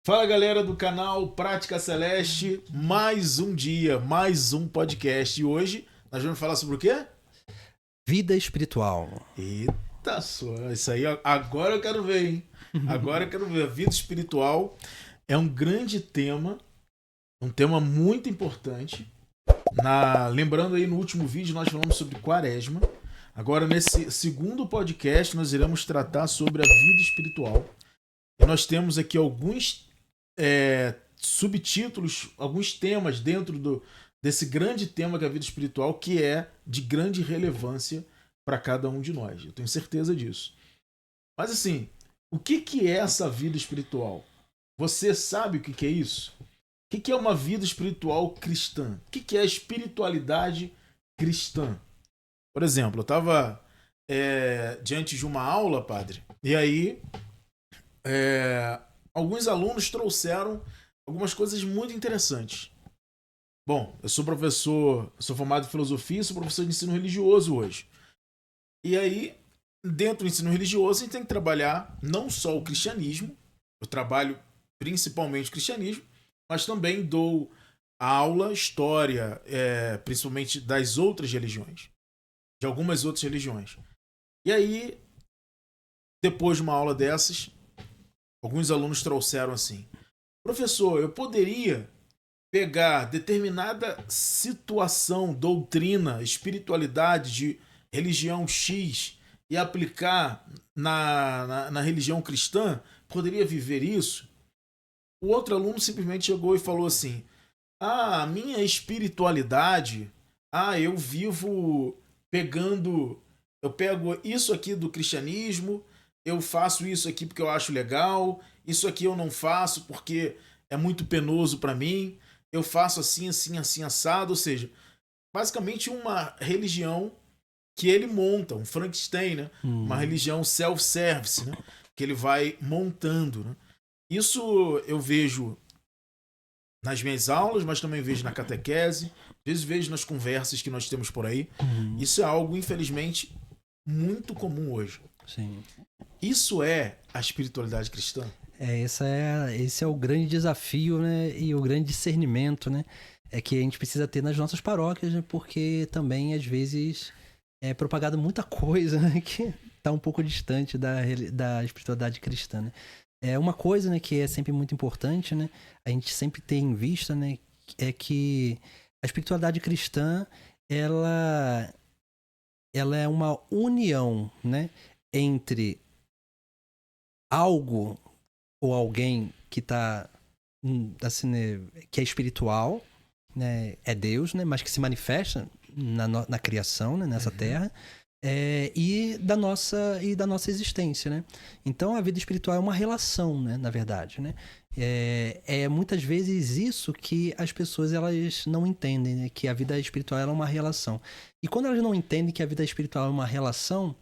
Fala galera do canal Prática Celeste, mais um dia, mais um podcast. E hoje nós vamos falar sobre o quê? Vida espiritual. Eita só, isso aí agora eu quero ver, hein? Agora eu quero ver. A vida espiritual é um grande tema, um tema muito importante. Lembrando aí, no último vídeo nós falamos sobre Quaresma. Agora nesse segundo podcast nós iremos tratar sobre a vida espiritual. E nós temos aqui alguns subtítulos, alguns temas dentro desse grande tema que é a vida espiritual, que é de grande relevância para cada um de nós. Eu tenho certeza disso. Mas assim, o que é essa vida espiritual? Você sabe o que é isso? O que é uma vida espiritual cristã? O que é a espiritualidade cristã? Por exemplo, eu estava diante de uma aula, padre, e aí alguns alunos trouxeram algumas coisas muito interessantes. Bom, eu sou professor, sou formado em filosofia, sou professor de ensino religioso hoje. E aí, dentro do ensino religioso, a gente tem que trabalhar não só o cristianismo, eu trabalho principalmente o cristianismo, mas também dou aula, história, principalmente das outras religiões, de algumas outras religiões. E aí, depois de uma aula dessas, alguns alunos trouxeram assim: professor, eu poderia pegar determinada situação, doutrina, espiritualidade de religião X e aplicar na religião cristã? Poderia viver isso? O outro aluno simplesmente chegou e falou assim: a minha espiritualidade, eu pego isso aqui do cristianismo, eu faço isso aqui porque eu acho legal, isso aqui eu não faço porque é muito penoso para mim, eu faço assim, assim, assim, assado. Ou seja, basicamente uma religião que ele monta, um Frankenstein, né? Uma religião self-service, né? Que ele vai montando, né? Isso eu vejo nas minhas aulas, mas também vejo na catequese, às vezes vejo nas conversas que nós temos por aí. Isso é algo, infelizmente, muito comum hoje. Sim. Isso é a espiritualidade cristã? Esse é o grande desafio, né? E o grande discernimento, né? É que a gente precisa ter nas nossas paróquias, né? Porque também, às vezes, é propagada muita coisa, né? Que está um pouco distante da espiritualidade cristã, né? É uma coisa, né, que é sempre muito importante, né? A gente sempre tem em vista, né? É que a espiritualidade cristã, ela é uma união, né? Entre algo ou alguém que tá assim, né, que é espiritual, né, é Deus, né, mas que se manifesta na criação, né, nessa terra, e da nossa existência, né? Então a vida espiritual é uma relação, né, na verdade, né? É muitas vezes isso que as pessoas elas não entendem, né, que a vida espiritual ela é uma relação. E quando elas não entendem que a vida espiritual é uma relação,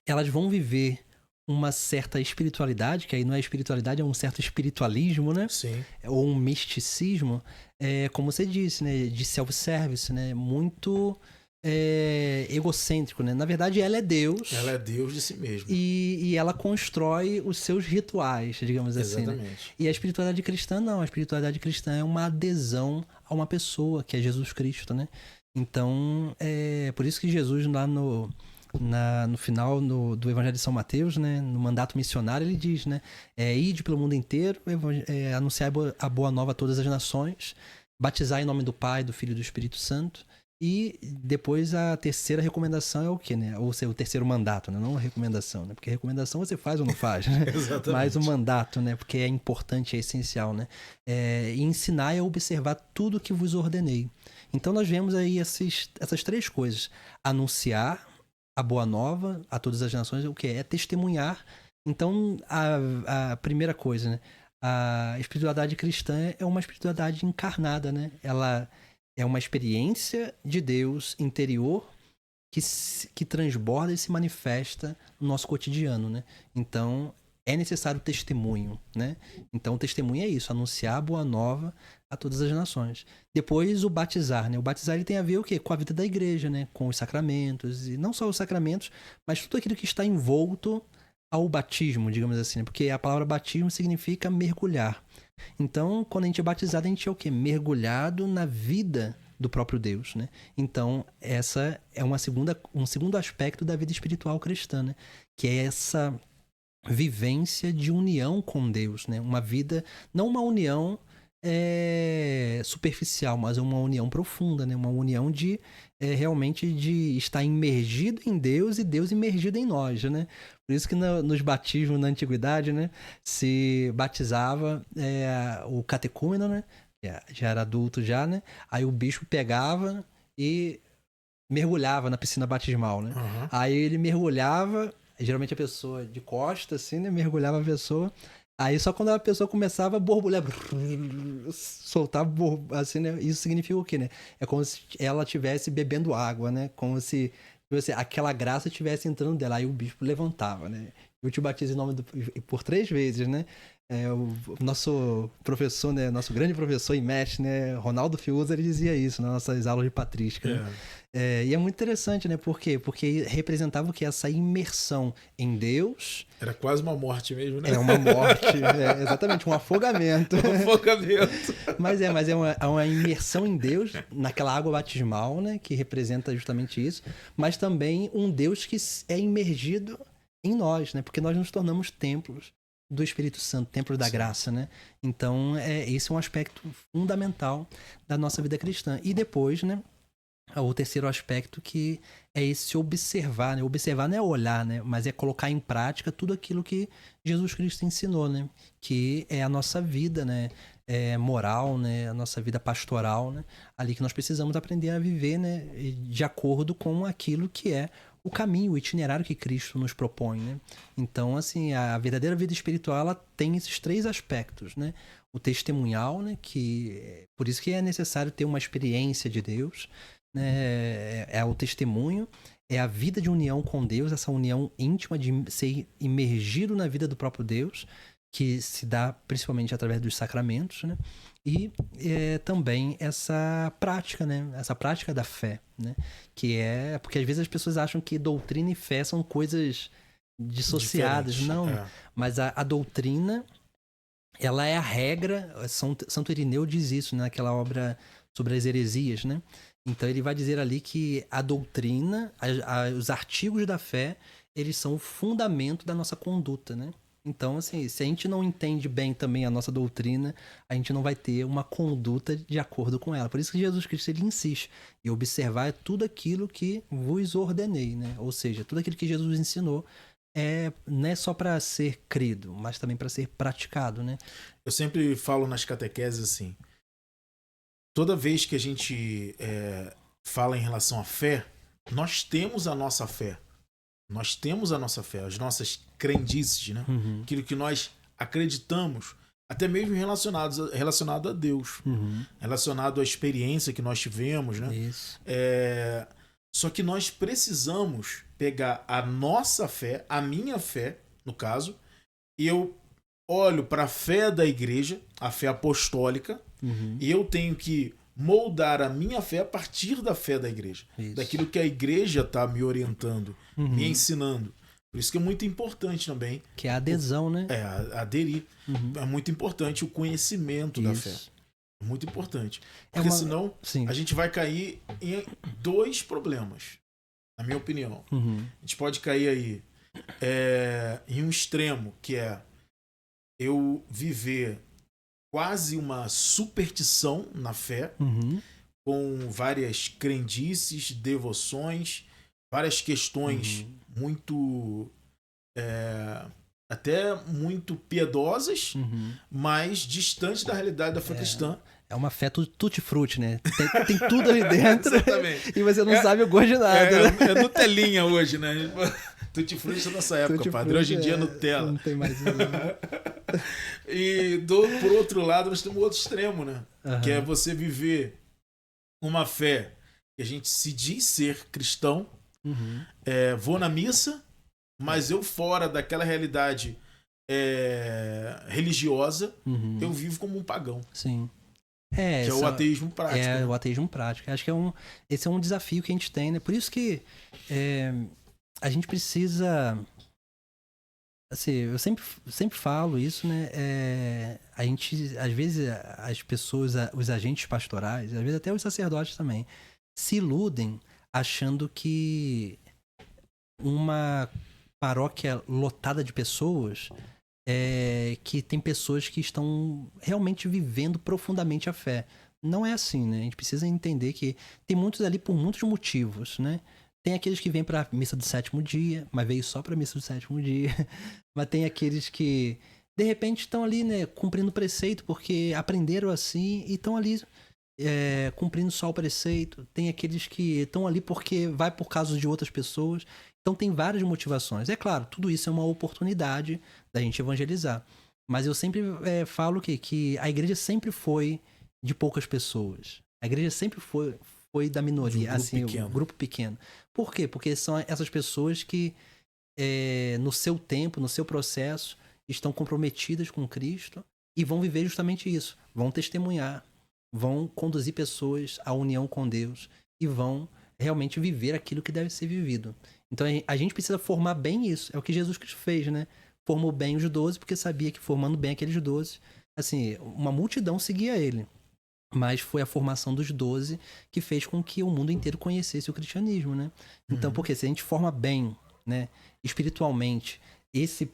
elas vão viver uma certa espiritualidade, que aí não é espiritualidade, é um certo espiritualismo, né? Sim. Ou um misticismo, como você disse, né? De self-service, né? Muito egocêntrico, né? Na verdade, ela é Deus. Ela é Deus de si mesma. E ela constrói os seus rituais, digamos assim, né? Exatamente. E a espiritualidade cristã, não. A espiritualidade cristã é uma adesão a uma pessoa, que é Jesus Cristo, né? Então, por isso que Jesus lá no final do Evangelho de São Mateus, né, no mandato missionário, ele diz, né, ide pelo mundo inteiro, anunciar a boa nova a todas as nações, batizar em nome do Pai, do Filho e do Espírito Santo. E depois a terceira recomendação é o quê, né? Ou seja, o terceiro mandato, né? Não a recomendação, né? Porque a recomendação você faz ou não faz, né? Exatamente. Mas o mandato, né? Porque é importante, é essencial, né? E ensinar a observar tudo que vos ordenei. Então nós vemos aí essas três coisas: anunciar a boa nova a todas as nações, o que é testemunhar. Então, a primeira coisa, né? A espiritualidade cristã é uma espiritualidade encarnada, né? Ela é uma experiência de Deus interior que transborda e se manifesta no nosso cotidiano, né? Então, é necessário testemunho, né? Então, o testemunho é isso, anunciar a boa nova a todas as nações. Depois, o batizar, né? O batizar ele tem a ver o quê? Com a vida da igreja, né? Com os sacramentos, e não só os sacramentos, mas tudo aquilo que está envolto ao batismo, digamos assim, né? Porque a palavra batismo significa mergulhar. Então, quando a gente é batizado, a gente é o quê? Mergulhado na vida do próprio Deus, né? Então, essa é um segundo aspecto da vida espiritual cristã, né? Que é essa vivência de união com Deus, né? Uma vida, não uma união superficial, mas uma união profunda, né? Uma união de realmente de estar imergido em Deus e Deus imergido em nós, né? Por isso que nos batismos na antiguidade, né? Se batizava o catecúmeno, né? Já era adulto já, né? Aí o bispo pegava e mergulhava na piscina batismal, né? Uhum. Aí ele mergulhava, geralmente a pessoa de costas, assim, né? Mergulhava a pessoa. Aí só quando a pessoa começava a borbulhar, soltar, assim, né? Isso significa o quê, né? É como se ela estivesse bebendo água, né? Como se aquela graça estivesse entrando dela. Aí o bispo levantava, né? Eu te batizo em nome por 3 vezes, né? O nosso professor, né? Nosso grande professor e mestre, né? Ronaldo Fiuza, ele dizia isso nas nossas aulas de patrística, né? E é muito interessante, né? Por quê? Porque representava o que? Essa imersão em Deus. Era quase uma morte mesmo, né? É uma morte, exatamente, um afogamento. Um afogamento. mas é uma imersão em Deus, naquela água batismal, né? Que representa justamente isso. Mas também um Deus que é imergido em nós, né? Porque nós nos tornamos templos do Espírito Santo, templos da graça, né? Então, esse é um aspecto fundamental da nossa vida cristã. E depois, né? O terceiro aspecto que é esse observar, né? Observar não é olhar, né? Mas é colocar em prática tudo aquilo que Jesus Cristo ensinou, né? Que é a nossa vida, né? Moral, né? A nossa vida pastoral, né? Ali que nós precisamos aprender a viver, né? De acordo com aquilo que é o caminho, o itinerário que Cristo nos propõe, né? Então, assim, a verdadeira vida espiritual, ela tem esses 3 aspectos, né? O testemunhal, né? Por isso que é necessário ter uma experiência de Deus, né? É o testemunho, é a vida de união com Deus, essa união íntima de ser imergido na vida do próprio Deus, que se dá principalmente através dos sacramentos, né? E também essa prática, né? Essa prática da fé, né? Que porque às vezes as pessoas acham que doutrina e fé são coisas dissociadas. Diferente, não, mas a doutrina, ela é a regra. Santo Irineu diz isso, né? Naquela obra sobre as heresias, né? Então ele vai dizer ali que a doutrina, os artigos da fé, eles são o fundamento da nossa conduta, né? Então, assim, se a gente não entende bem também a nossa doutrina, a gente não vai ter uma conduta de acordo com ela. Por isso que Jesus Cristo, ele insiste em observar tudo aquilo que vos ordenei, né? Ou seja, tudo aquilo que Jesus ensinou não é só para ser crido, mas também para ser praticado, né? Eu sempre falo nas catequeses assim, toda vez que a gente fala em relação à fé, nós temos a nossa fé. Nós temos a nossa fé, as nossas crendices, né? Uhum. Aquilo que nós acreditamos, até mesmo relacionado a Deus, relacionado à experiência que nós tivemos, né? Isso. Só que nós precisamos pegar a nossa fé, a minha fé, no caso, e eu olho para a fé da igreja, a fé apostólica, e eu tenho que moldar a minha fé a partir da fé da igreja. Isso. Daquilo que a igreja está me orientando, me ensinando. Por isso que é muito importante também. Que é a adesão, né? Aderir. É muito importante o conhecimento da fé. É muito importante. Porque senão a gente vai cair em 2 problemas, na minha opinião. A gente pode cair aí em um extremo, que é eu viver quase uma superstição na fé, com várias crendices, devoções, várias questões muito até muito piedosas, mas distantes da realidade da fé cristã. É uma fé tutti-frutti, né? Tem tudo ali dentro. Exatamente. E você não sabe o gosto de nada. É Nutelinha hoje, né? Tutti-frutti da nossa época, padre. Hoje em dia é Nutella. Não tem mais isso. E por outro lado, nós temos outro extremo, né? Que é você viver uma fé que a gente se diz ser cristão. Vou na missa, mas eu fora daquela realidade religiosa, eu vivo como um pagão. Sim. Que é o ateísmo prático. É, né? O ateísmo prático. Acho que esse é um desafio que a gente tem, né? Por isso que a gente precisa assim, eu sempre falo isso, né? A gente, às vezes, as pessoas, os agentes pastorais, às vezes até os sacerdotes também, se iludem achando que uma paróquia lotada de pessoas que tem pessoas que estão realmente vivendo profundamente a fé. Não é assim, né? A gente precisa entender que tem muitos ali por muitos motivos, né? Tem aqueles que vêm para a missa do sétimo dia, mas veio só para a missa do sétimo dia. Mas tem aqueles que, de repente, estão ali, né, cumprindo o preceito porque aprenderam assim e estão ali cumprindo só o preceito. Tem aqueles que estão ali porque vai por causa de outras pessoas. Então tem várias motivações. É claro, tudo isso é uma oportunidade da gente evangelizar. Mas eu sempre falo que a igreja sempre foi de poucas pessoas. A igreja sempre foi da minoria, assim, um grupo pequeno. Por quê? Porque são essas pessoas que, no seu tempo, no seu processo, estão comprometidas com Cristo e vão viver justamente isso. Vão testemunhar, vão conduzir pessoas à união com Deus e vão realmente viver aquilo que deve ser vivido. Então a gente precisa formar bem isso. É o que Jesus Cristo fez, né? Formou bem os 12 porque sabia que formando bem aqueles 12, assim, uma multidão seguia ele. Mas foi a formação dos 12 que fez com que o mundo inteiro conhecesse o cristianismo, né? Então, porque se a gente forma bem, né, espiritualmente, esse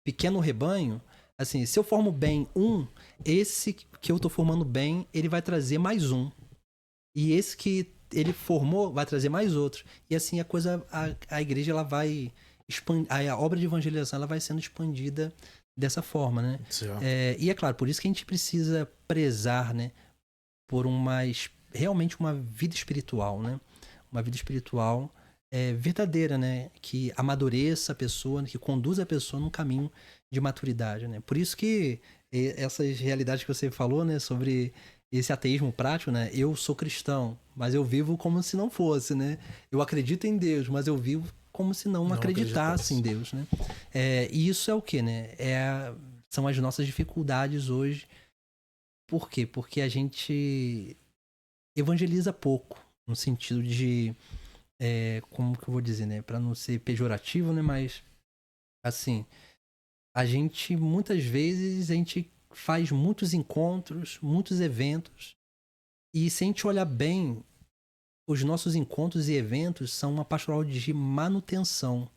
pequeno rebanho, assim, se eu formo bem esse que eu tô formando bem, ele vai trazer mais um. E esse que ele formou vai trazer mais outro. E assim a igreja ela vai a obra de evangelização ela vai sendo expandida dessa forma, né? E é claro, por isso que a gente precisa prezar, né, por realmente uma vida espiritual, né? Uma vida espiritual verdadeira, né? Que amadureça a pessoa, que conduza a pessoa num caminho de maturidade, né? Por isso que essas realidades que você falou, né? Sobre esse ateísmo prático, né? Eu sou cristão, mas eu vivo como se não fosse, né? Eu acredito em Deus, mas eu vivo como se não acreditasse em Deus, né? E isso é o quê, né? São as nossas dificuldades hoje. Por quê? Porque a gente evangeliza pouco, no sentido de, como que eu vou dizer, né? Para não ser pejorativo, né? Mas, assim, muitas vezes, a gente faz muitos encontros, muitos eventos, e se a gente olhar bem, os nossos encontros e eventos são uma pastoral de manutenção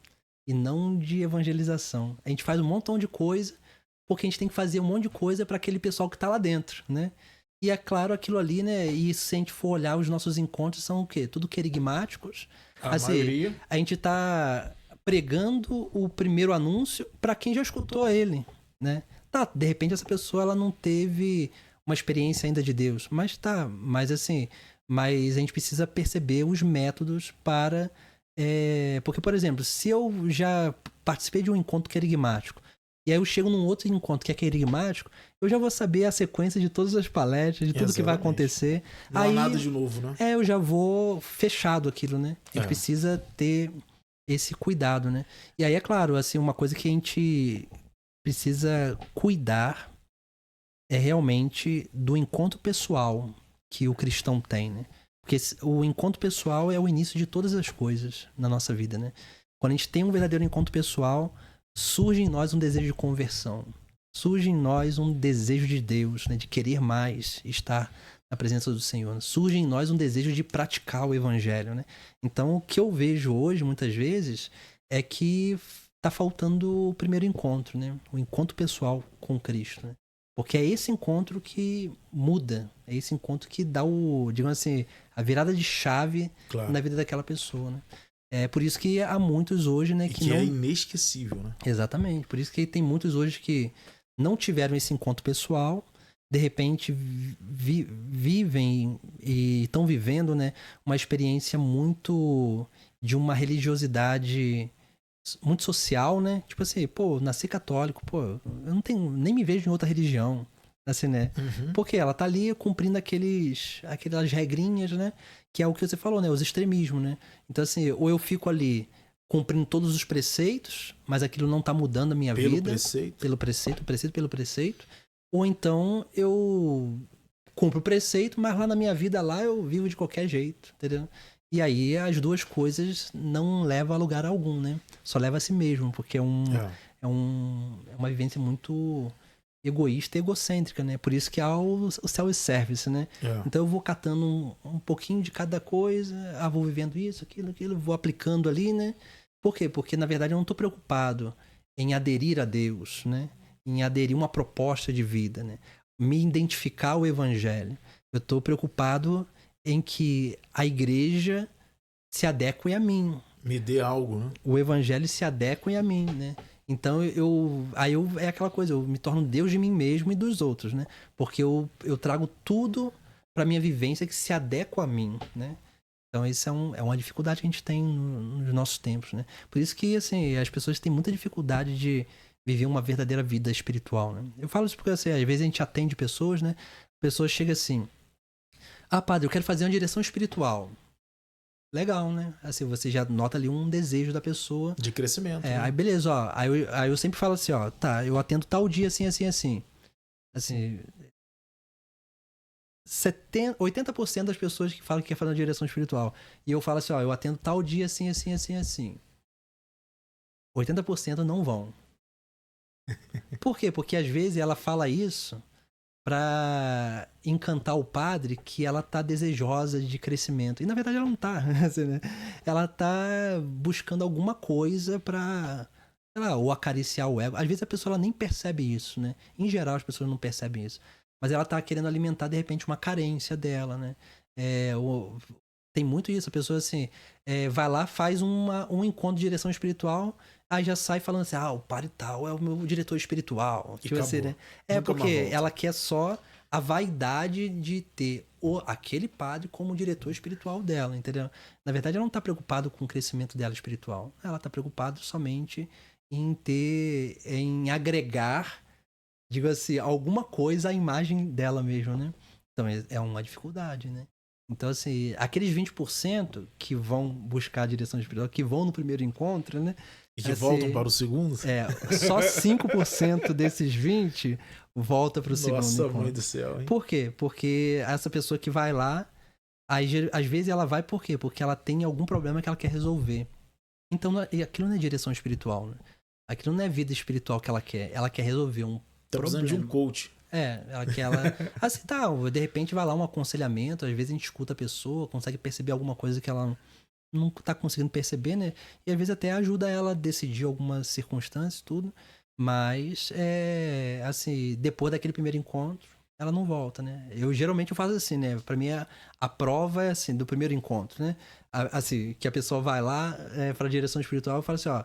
e não de evangelização. A gente faz um montão de coisa porque a gente tem que fazer um monte de coisa para aquele pessoal que tá lá dentro, né? E é claro, aquilo ali, né? E se a gente for olhar, os nossos encontros são o quê? Tudo querigmáticos. A maioria. A gente tá pregando o primeiro anúncio para quem já escutou ele, né? Tá, de repente essa pessoa ela não teve uma experiência ainda de Deus, mas mas a gente precisa perceber os métodos para... porque, por exemplo, se eu já participei de um encontro querigmático, e aí eu chego num outro encontro que é querigmático, eu já vou saber a sequência de todas as palestras, de tudo que vai acontecer. Não há nada de novo, né? Eu já vou fechado aquilo, né? A gente precisa ter esse cuidado, né? E aí, é claro, assim, uma coisa que a gente precisa cuidar é realmente do encontro pessoal que o cristão tem, né? Porque o encontro pessoal é o início de todas as coisas na nossa vida, né? Quando a gente tem um verdadeiro encontro pessoal, surge em nós um desejo de conversão. Surge em nós um desejo de Deus, né? De querer mais estar na presença do Senhor. Surge em nós um desejo de praticar o evangelho, né? Então, o que eu vejo hoje, muitas vezes, é que tá faltando o primeiro encontro, né? O encontro pessoal com Cristo, né? Porque é esse encontro que muda, é esse encontro que dá digamos assim, a virada de chave na vida daquela pessoa, né? É por isso que há muitos hoje, né, que não... é inesquecível, né? Exatamente. Por isso que tem muitos hoje que não tiveram esse encontro pessoal, de repente vivem e estão vivendo, né, uma experiência muito de uma religiosidade muito social, né? Tipo assim, nasci católico, eu nem me vejo em outra religião, assim, né? Porque ela tá ali cumprindo aquelas regrinhas, né? Que é o que você falou, né? Os extremismos, né? Então, assim, ou eu fico ali cumprindo todos os preceitos, mas aquilo não tá mudando a minha vida. Pelo preceito. Ou então eu cumpro o preceito, mas lá na minha vida lá eu vivo de qualquer jeito, entendeu? E aí as duas coisas não levam a lugar algum, né? Só leva a si mesmo, porque é uma vivência muito egoísta e egocêntrica, né? Por isso que há o self-service, né? Então eu vou catando um pouquinho de cada coisa, vou vivendo isso, aquilo, vou aplicando ali, né? Por quê? Porque, na verdade, eu não estou preocupado em aderir a Deus, né? Em aderir uma proposta de vida, né? Me identificar ao evangelho. Eu estou preocupado em que a igreja se adeque a mim. Me dê algo, né? O evangelho se adeque a mim, né? Então é aquela coisa, eu me torno Deus de mim mesmo e dos outros, né? Porque eu trago tudo para minha vivência que se adequa a mim, né? Então isso é uma dificuldade que a gente tem nos nossos tempos, né? Por isso que, assim, as pessoas têm muita dificuldade de viver uma verdadeira vida espiritual, né? Eu falo isso porque, assim, às vezes a gente atende pessoas, né? Pessoas chegam assim, padre, eu quero fazer uma direção espiritual. Legal, né? Assim, você já nota ali um desejo da pessoa. De crescimento. Né? Aí beleza, ó. Aí eu sempre falo assim, ó, tá, eu atendo tal dia assim, assim, assim. Assim, 80% das pessoas que falam que quer fazer uma direção espiritual. E eu falo assim, ó, eu atendo tal dia assim, assim, assim, assim. 80% não vão. Por quê? Porque às vezes ela fala isso pra encantar o padre que ela tá desejosa de crescimento. E na verdade ela não tá, assim, né? Ela tá buscando alguma coisa pra, sei lá, ou acariciar o ego. Às vezes a pessoa ela nem percebe isso, né? Em geral as pessoas não percebem isso. Mas ela tá querendo alimentar, de repente, uma carência dela, né? Tem muito isso, a pessoa assim, vai lá, faz um encontro de direção espiritual, aí já sai falando assim, o padre tal é o meu diretor espiritual. E que você, né? Porque ela quer só a vaidade de ter aquele padre como diretor espiritual dela, entendeu? Na verdade, ela não tá preocupada com o crescimento dela espiritual. Ela tá preocupada somente em agregar, digo assim, alguma coisa à imagem dela mesmo, né? Então, é uma dificuldade, né? Então, assim, aqueles 20% que vão buscar a direção espiritual, que vão no primeiro encontro, né? E que voltam para o segundo? Só 5% desses 20 volta para o segundo encontro. Nossa, mãe do céu, hein? Por quê? Porque essa pessoa que vai lá, às vezes ela vai por quê? Porque ela tem algum problema que ela quer resolver. Então, aquilo não é direção espiritual, né? Aquilo não é vida espiritual que ela quer resolver um tá problema. Precisando de um coach. Assim, tá, de repente vai lá um aconselhamento, às vezes a gente escuta a pessoa, consegue perceber alguma coisa que ela não tá conseguindo perceber, né? E às vezes até ajuda ela a decidir algumas circunstâncias e tudo, mas assim, depois daquele primeiro encontro, ela não volta, né? Geralmente eu faço assim, né? Pra mim a prova é assim, do primeiro encontro, né? Assim, que a pessoa vai lá pra direção espiritual e fala assim, ó,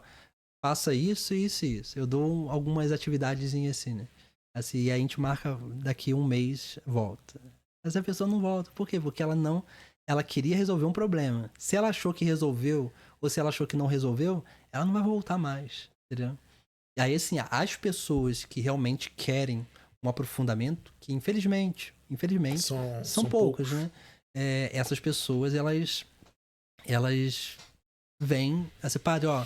faça isso, isso e isso. Eu dou algumas atividades assim, né? Assim, e aí a gente marca daqui um mês, volta. Mas a pessoa não volta. Por quê? Porque ela queria resolver um problema. Se ela achou que resolveu, ou se ela achou que não resolveu, ela não vai voltar mais, entendeu? E aí, assim, as pessoas que realmente querem um aprofundamento, que infelizmente são poucas, né? Essas pessoas, elas vêm, assim, padre, ó,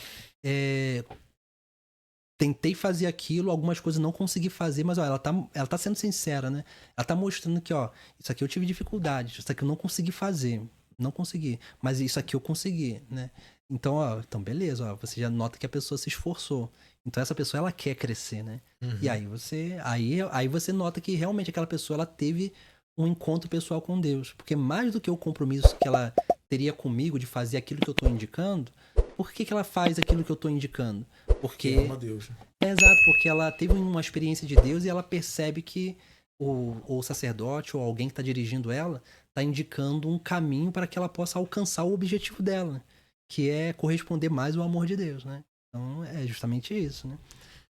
tentei fazer aquilo, algumas coisas não consegui fazer, mas ó, ela tá sendo sincera, né? Ela tá mostrando que, ó, isso aqui eu tive dificuldade, isso aqui eu não consegui fazer, não consegui, mas isso aqui eu consegui, né? Então, ó, então beleza, ó, você já nota que a pessoa se esforçou. Então essa pessoa, ela quer crescer, né? Uhum. E aí você nota que realmente aquela pessoa, ela teve um encontro pessoal com Deus. Porque mais do que o compromisso que ela teria comigo de fazer aquilo que eu tô indicando, por que ela faz aquilo que eu tô indicando? Porque ama Deus. Exato, porque ela teve uma experiência de Deus e ela percebe que o sacerdote ou alguém que está dirigindo ela está indicando um caminho para que ela possa alcançar o objetivo dela, que é corresponder mais ao amor de Deus, né? Então é justamente isso, né?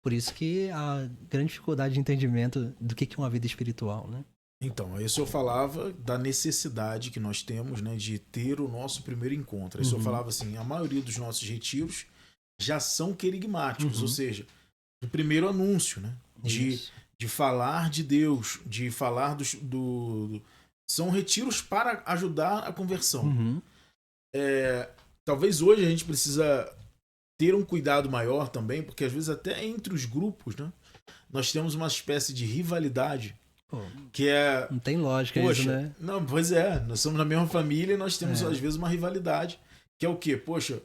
Por isso que a grande dificuldade de entendimento do que é uma vida espiritual, né? Então, aí o senhor falava da necessidade que nós temos, né, de ter o nosso primeiro encontro. Aí o senhor falava assim, a maioria dos nossos retiros já são querigmáticos, ou seja, do primeiro anúncio, né? De falar de Deus, de falar são retiros para ajudar a conversão. Talvez hoje a gente precisa ter um cuidado maior também, porque às vezes até entre os grupos, né, nós temos uma espécie de rivalidade. Que não tem lógica isso, né? Não, pois é, nós somos na mesma família e nós temos às vezes uma rivalidade, que é o quê? Poxa,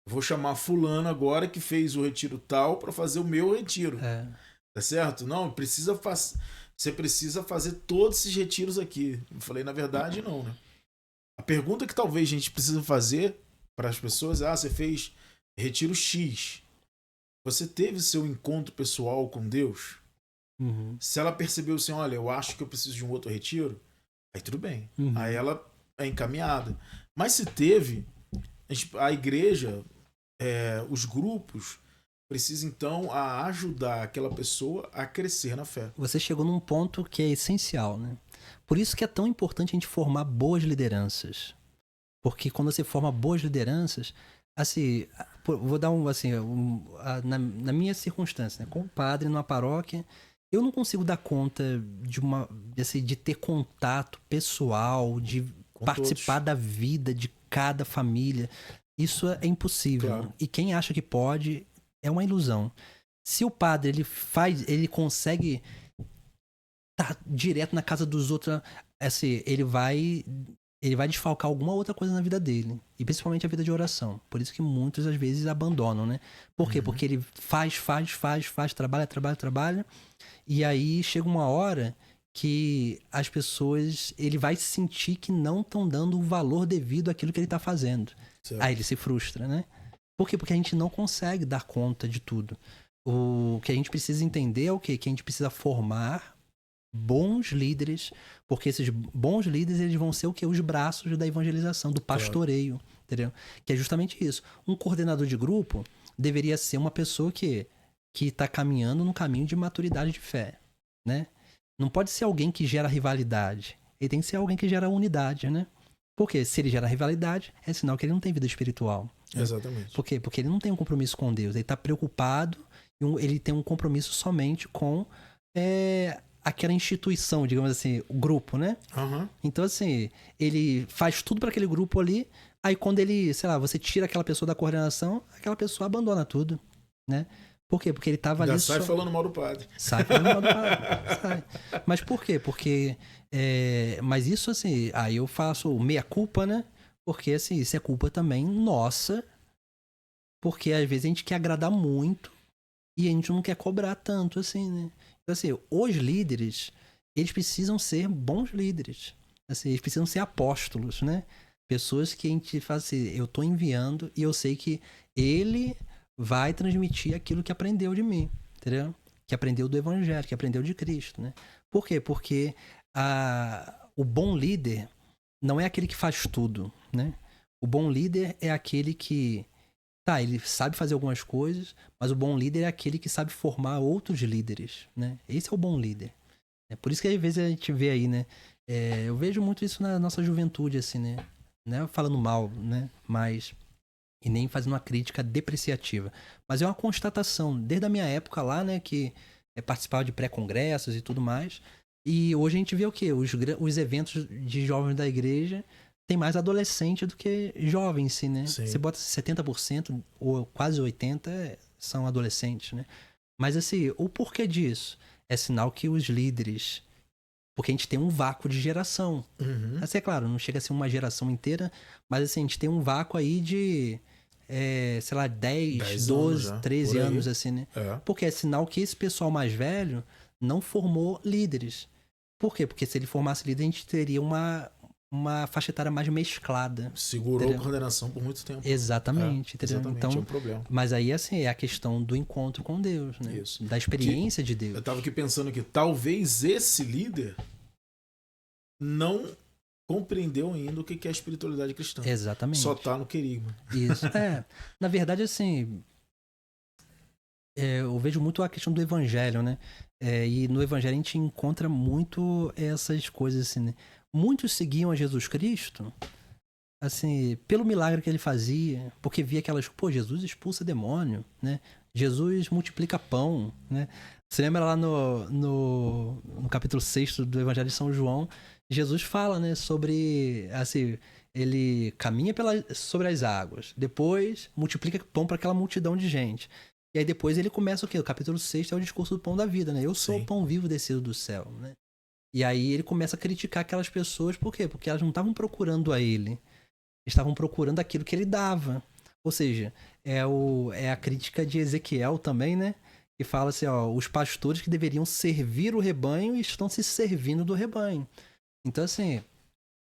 vou chamar fulano agora que fez o retiro tal para fazer o meu retiro. Tá certo? Não, você precisa fazer todos esses retiros aqui. Eu falei, na verdade, não, né? A pergunta que talvez a gente precisa fazer para as pessoas é: você fez retiro X. Você teve seu encontro pessoal com Deus? Uhum. Se ela percebeu assim, olha, eu acho que eu preciso de um outro retiro, aí tudo bem. Uhum. Aí ela é encaminhada. Mas se teve, a igreja, os grupos, precisam então ajudar aquela pessoa a crescer na fé. Você chegou num ponto que é essencial, né? Por isso que é tão importante a gente formar boas lideranças. Porque quando você forma boas lideranças, assim, vou dar na minha circunstância, né? Como padre numa paróquia, eu não consigo dar conta de ter contato pessoal, de Com participar todos. da vida de cada família. Isso é impossível. Claro. E quem acha que pode é uma ilusão. Se o padre ele consegue estar direto na casa dos outros, assim, ele vai desfalcar alguma outra coisa na vida dele. E principalmente a vida de oração. Por isso que muitos, às vezes, abandonam, né? Por quê? Uhum. Porque ele faz, trabalha. E aí chega uma hora que as pessoas... Ele vai sentir que não estão dando o valor devido àquilo que ele está fazendo. Certo. Aí ele se frustra, né? Por quê? Porque a gente não consegue dar conta de tudo. O que a gente precisa entender é o quê? Que a gente precisa formar bons líderes, porque esses bons líderes eles vão ser o quê? Os braços da evangelização, do pastoreio, entendeu? Que é justamente isso. Um coordenador de grupo deveria ser uma pessoa que está caminhando no caminho de maturidade de fé, né? Não pode ser alguém que gera rivalidade. Ele tem que ser alguém que gera unidade, né? Porque se ele gera rivalidade, é sinal que ele não tem vida espiritual. Né? Exatamente. Por quê? Porque ele não tem um compromisso com Deus. Ele está preocupado e ele tem um compromisso somente com aquela instituição, digamos assim, o grupo, né? Uhum. Então, assim, ele faz tudo para aquele grupo ali, aí quando ele, sei lá, você tira aquela pessoa da coordenação, aquela pessoa abandona tudo, né? Por quê? Porque ele tava Ainda ali sai falando mal do padre. Sai falando mal do padre. Sai. Mas por quê? Porque... mas isso, assim, aí eu faço meia-culpa, né? Porque, assim, isso é culpa também nossa, porque às vezes a gente quer agradar muito e a gente não quer cobrar tanto, assim, né? Então, assim, os líderes, eles precisam ser bons líderes. Assim, eles precisam ser apóstolos, né? Pessoas que a gente faz assim, eu tô enviando e eu sei que ele vai transmitir aquilo que aprendeu de mim, entendeu? Que aprendeu do evangelho, que aprendeu de Cristo, né? Por quê? Porque o bom líder não é aquele que faz tudo, né? O bom líder é aquele que ele sabe fazer algumas coisas, mas o bom líder é aquele que sabe formar outros líderes, né? Esse é o bom líder. É por isso que às vezes a gente vê aí, né? Eu vejo muito isso na nossa juventude, assim, né? Não é falando mal, né? Mas... E nem fazendo uma crítica depreciativa. Mas é uma constatação. Desde a minha época lá, né? Que participava de pré-congressos e tudo mais. E hoje a gente vê o quê? Os eventos de jovens da igreja... Tem mais adolescente do que jovem em si, né? Sim. Você bota 70% ou quase 80% são adolescentes, né? Mas assim, o porquê disso? É sinal que os líderes... Porque a gente tem um vácuo de geração. Uhum. Assim, é claro, não chega a ser uma geração inteira, mas assim, a gente tem um vácuo aí de... sei lá, 10 12, anos 13 anos, assim, né? Porque é sinal que esse pessoal mais velho não formou líderes. Por quê? Porque se ele formasse líder, a gente teria uma faixa etária mais mesclada. Segurou entendeu? A coordenação por muito tempo. Exatamente. Exatamente, então, é um problema. Mas aí, assim, é a questão do encontro com Deus, né? Isso. Da experiência de Deus. Eu tava aqui pensando que talvez esse líder não compreendeu ainda o que é a espiritualidade cristã. Exatamente. Só tá no querigma. Isso. Na verdade, assim... eu vejo muito a questão do evangelho, né? E no evangelho a gente encontra muito essas coisas, assim, né? Muitos seguiam a Jesus Cristo, assim, pelo milagre que ele fazia, porque via aquelas... Pô, Jesus expulsa demônio, né? Jesus multiplica pão, né? Você lembra lá no capítulo 6 do Evangelho de São João, Jesus fala, né, sobre, assim, ele caminha sobre as águas, depois multiplica pão para aquela multidão de gente. E aí depois ele começa o quê? O capítulo 6 é o discurso do pão da vida, né? Eu sou o pão vivo descido do céu, né? E aí ele começa a criticar aquelas pessoas, por quê? Porque elas não estavam procurando a ele. Eles estavam procurando aquilo que ele dava. Ou seja, é a crítica de Ezequiel também, né? Que fala assim, ó, os pastores que deveriam servir o rebanho estão se servindo do rebanho. Então, assim,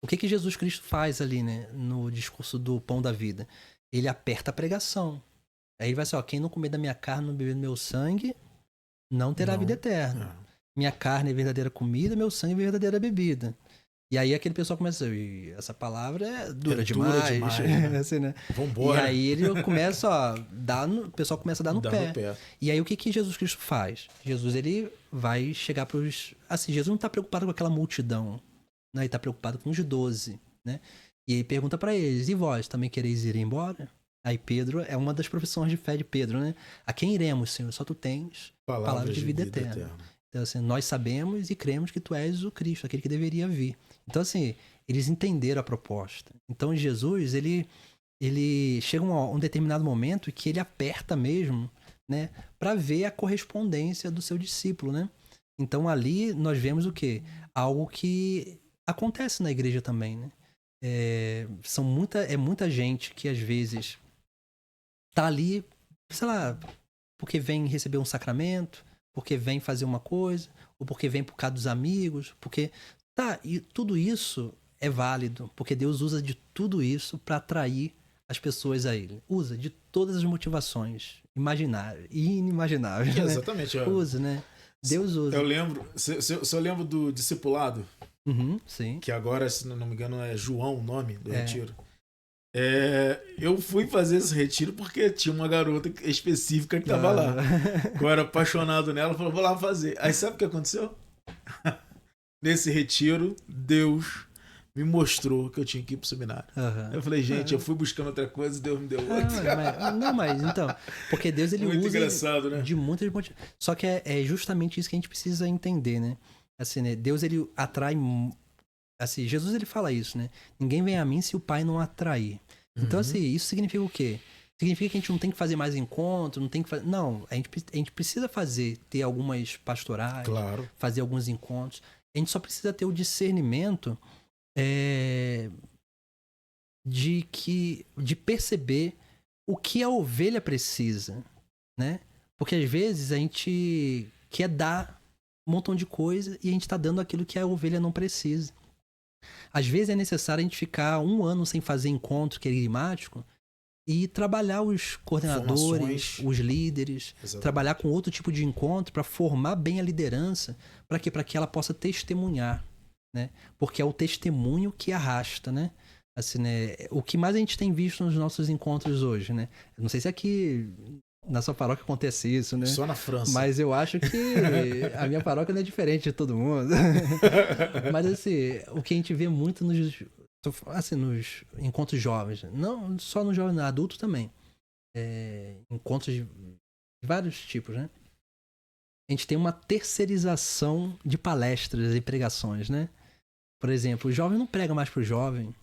o que Jesus Cristo faz ali, né? No discurso do pão da vida? Ele aperta a pregação. Aí vai ser, ó, quem não comer da minha carne, não beber do meu sangue, não terá vida eterna. Minha carne é verdadeira comida, meu sangue é verdadeira bebida. E aí aquele pessoal começa a dizer, essa palavra é dura demais. Né? Assim, né? Vambora. E aí ele começa, ó, o pessoal começa a dar no pé. E aí o que Jesus Cristo faz? Jesus, ele vai chegar pros... Assim, Jesus não tá preocupado com aquela multidão, né? Ele tá preocupado com os 12, né? E aí pergunta pra eles, e vós, também quereis ir embora? Aí Pedro, é uma das profissões de fé de Pedro, né? A quem iremos, Senhor? Só tu tens palavras de vida eterna. Então, assim, nós sabemos e cremos que tu és o Cristo, aquele que deveria vir. Então, assim, eles entenderam a proposta. Então, Jesus, ele chega um determinado momento que ele aperta mesmo, né? Para ver a correspondência do seu discípulo, né? Então, ali nós vemos o quê? Algo que acontece na igreja também, né? É muita gente que, às vezes, tá ali, sei lá, porque vem receber um sacramento, porque vem fazer uma coisa, ou porque vem por causa dos amigos, porque... Tá, e tudo isso é válido, porque Deus usa de tudo isso para atrair as pessoas a Ele. Usa de todas as motivações imagináveis e inimagináveis. Né? Exatamente. Usa, né? Deus usa. Eu lembro, se eu lembro do discipulado, sim. Que agora, se não me engano, é João o nome do retiro. Eu fui fazer esse retiro porque tinha uma garota específica que tava lá. Eu era apaixonado nela, falou, vou lá fazer. Aí sabe o que aconteceu? Nesse retiro, Deus me mostrou que eu tinha que ir pro seminário. Eu falei, gente, eu fui buscando outra coisa e Deus me deu outra. Mas então, porque Deus ele muito usa engraçado, né? De muitas motivações. Só que é justamente isso que a gente precisa entender, né? Assim, né? Deus ele atrai... Assim, Jesus ele fala isso, né? Ninguém vem a mim se o Pai não atrair. Então, assim, isso significa o quê? Significa que a gente não tem que fazer mais encontros, não tem que fazer... Não, a gente precisa ter algumas pastorais, fazer alguns encontros. A gente só precisa ter o discernimento de perceber o que a ovelha precisa, né? Porque às vezes a gente quer dar um montão de coisa e a gente tá dando aquilo que a ovelha não precisa. Às vezes é necessário a gente ficar 1 ano sem fazer encontro querimático e trabalhar os coordenadores, os líderes, trabalhar com outro tipo de encontro para formar bem a liderança, para quê? Para que ela possa testemunhar, né? Porque é o testemunho que arrasta, né? Assim, né? O que mais a gente tem visto nos nossos encontros hoje, né? Eu não sei se aqui na sua paróquia acontece isso, né? Só na França. Mas eu acho que a minha paróquia não é diferente de todo mundo. Mas assim, o que a gente vê muito nos encontros jovens, não só no jovem, no adulto também, encontros de vários tipos, né? A gente tem uma terceirização de palestras e pregações, né? Por exemplo, o jovem não prega mais pro jovem,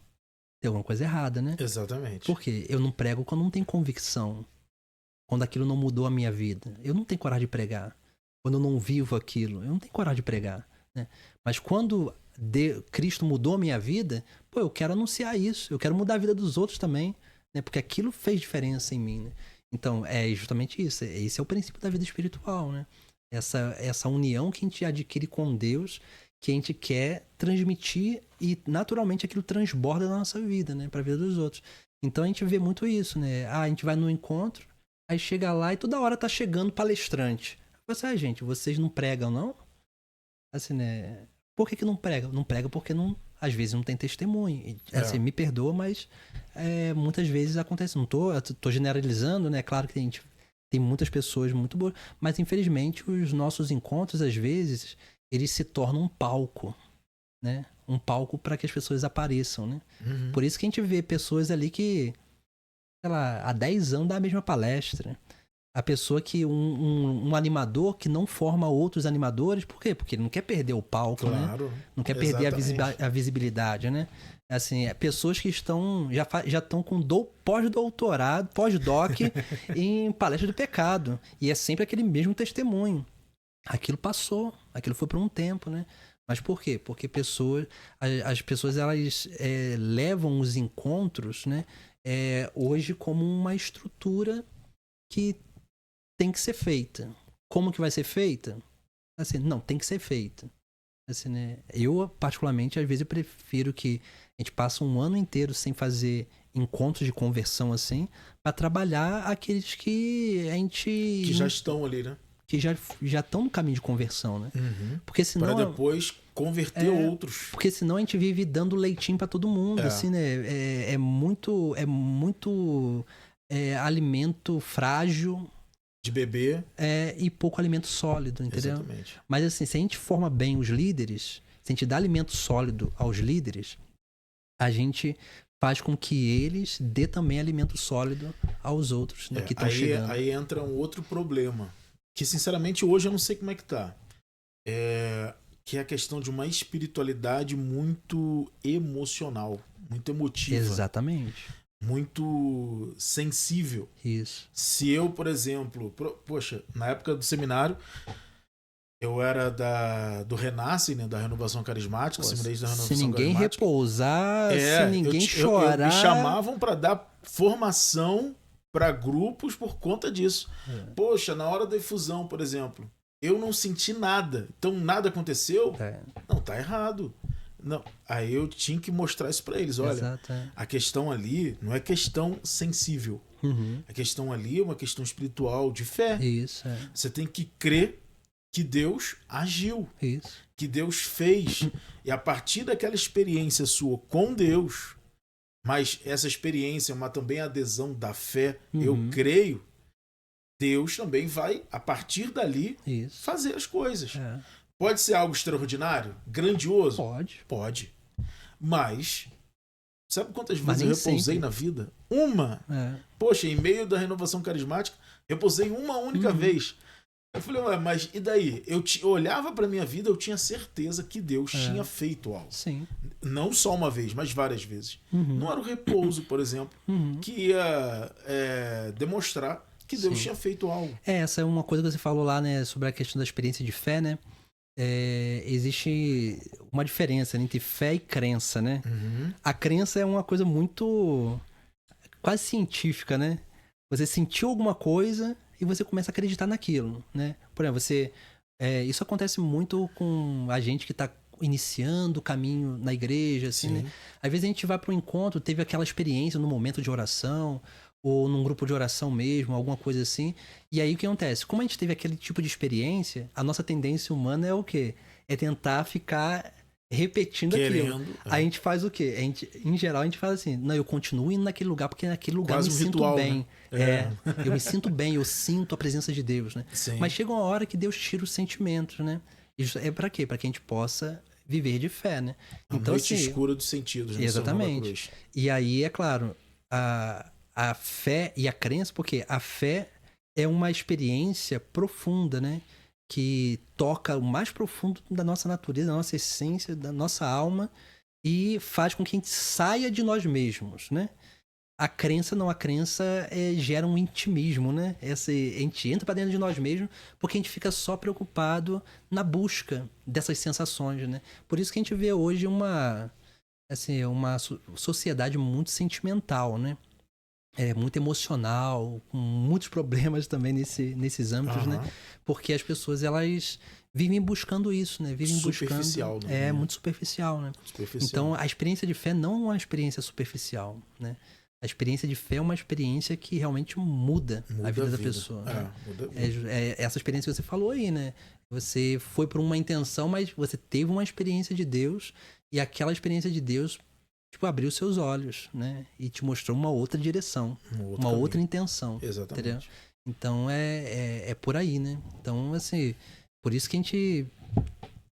tem alguma coisa errada, né? Exatamente. Por quê? Eu não prego quando não tem convicção, quando aquilo não mudou a minha vida. Eu não tenho coragem de pregar. Quando eu não vivo aquilo, eu não tenho coragem de pregar, né? Mas quando Cristo mudou a minha vida, pô, eu quero anunciar isso, eu quero mudar a vida dos outros também, né? Porque aquilo fez diferença em mim, né? Então, é justamente isso. Esse é o princípio da vida espiritual, né? Essa união que a gente adquire com Deus, que a gente quer transmitir e, naturalmente, aquilo transborda na nossa vida, né? Para a vida dos outros. Então, a gente vê muito isso, né? A gente vai no encontro, aí chega lá e toda hora tá chegando palestrante. Você, gente, vocês não pregam, não? Assim, né? Por que não prega? Não prega porque às vezes não tem testemunho. Assim, me perdoa, mas muitas vezes acontece. Não tô generalizando, né? Claro que a gente tem muitas pessoas muito boas, mas infelizmente os nossos encontros, às vezes, eles se tornam um palco, né? Um palco para que as pessoas apareçam, né? Por isso que a gente vê pessoas ali que, sei lá, há 10 anos dá a mesma palestra. A pessoa que um animador que não forma outros animadores, por quê? Porque ele não quer perder o palco, né? Não quer perder a visibilidade, né? Assim, pessoas que já estão com pós-doutorado, pós-doc em palestra do pecado. E é sempre aquele mesmo testemunho. Aquilo passou, aquilo foi por um tempo, né? Mas por quê? Porque as pessoas elas levam os encontros, né? hoje como uma estrutura que tem que ser feita. Como que vai ser feita? Assim, não, tem que ser feita. Assim, né? Eu, particularmente, às vezes eu prefiro que a gente passe um ano inteiro sem fazer encontros de conversão assim, para trabalhar aqueles que a gente... Que já estão ali, né? Que já estão no caminho de conversão, né? Uhum. Porque senão... Para depois converter outros. Porque senão a gente vive dando leitinho para todo mundo, assim, né? É muito alimento frágil. De bebê. E pouco alimento sólido, entendeu? Exatamente. Mas assim, se a gente forma bem os líderes, se a gente dá alimento sólido aos líderes, a gente faz com que eles dê também alimento sólido aos outros, né, que estão chegando. Aí entra um outro problema, que sinceramente hoje eu não sei como é que tá. Que é a questão de uma espiritualidade muito emocional, muito emotiva. Exatamente. Muito sensível. Isso. Se eu, por exemplo, poxa, na época do seminário, eu era do Renasce, né, da Renovação Carismática, da Renovação se ninguém Carismática. Repousar, se ninguém chorar... Me chamavam para dar formação para grupos por conta disso. Poxa, na hora da efusão, por exemplo, eu não senti nada. Então nada aconteceu? Não, tá errado. Não. Aí eu tinha que mostrar isso para eles. Olha, exato, a questão ali não é questão sensível. Uhum. A questão ali é uma questão espiritual, de fé. Isso, Você tem que crer que Deus agiu. Isso. Que Deus fez. E a partir daquela experiência sua com Deus, mas essa experiência é uma também adesão da fé, eu creio, Deus também vai, a partir dali, fazer as coisas. Pode ser algo extraordinário? Grandioso? Pode. Mas, sabe quantas vezes eu repousei sempre na vida? Uma. Poxa, em meio da renovação carismática, repousei uma única vez. Eu falei, ué, mas e daí? Eu olhava pra minha vida, eu tinha certeza que Deus tinha feito algo. Sim. Não só uma vez, mas várias vezes. Não era o repouso, por exemplo, que ia demonstrar que Deus tinha feito algo. Essa é uma coisa que você falou lá, né, sobre a questão da experiência de fé, né? Existe uma diferença entre fé e crença, né? A crença é uma coisa muito quase científica, né? Você sentiu alguma coisa e você começa a acreditar naquilo, né? Por exemplo, isso acontece muito com a gente que está iniciando o caminho na igreja, assim, né? Às vezes a gente vai para um encontro, teve aquela experiência no momento de oração, ou num grupo de oração mesmo, alguma coisa assim. E aí o que acontece? Como a gente teve aquele tipo de experiência, a nossa tendência humana é o quê? É tentar ficar repetindo aquilo. A gente faz o quê? Em geral, a gente faz assim, não, eu continuo indo naquele lugar porque naquele lugar quase eu me sinto ritual, bem. Né? Eu me sinto bem, eu sinto a presença de Deus, né? Mas chega uma hora que Deus tira os sentimentos, né? Isso é para quê? Para que a gente possa viver de fé, né? Então, noite escura dos sentidos. Né? Exatamente. E aí, é claro, a fé e a crença, porque a fé é uma experiência profunda, né? Que toca o mais profundo da nossa natureza, da nossa essência, da nossa alma e faz com que a gente saia de nós mesmos, né? A crença não, a crença gera um intimismo, né? A gente entra para dentro de nós mesmos porque a gente fica só preocupado na busca dessas sensações, né? Por isso que a gente vê hoje uma sociedade muito sentimental, né? Muito emocional, com muitos problemas também nesses âmbitos, né? Porque as pessoas, elas vivem buscando isso, né? Vivem superficial, buscando... Né? Muito superficial, né? Então, a experiência de fé não é uma experiência superficial, né? A experiência de fé é uma experiência que realmente muda a vida da pessoa. Né? Essa experiência que você falou aí, né? Você foi por uma intenção, mas você teve uma experiência de Deus e aquela experiência de Deus abriu seus olhos, né? E te mostrou uma outra direção, uma outra intenção. Exatamente. Entendeu? Então, é por aí, né? Então, assim, por isso que a gente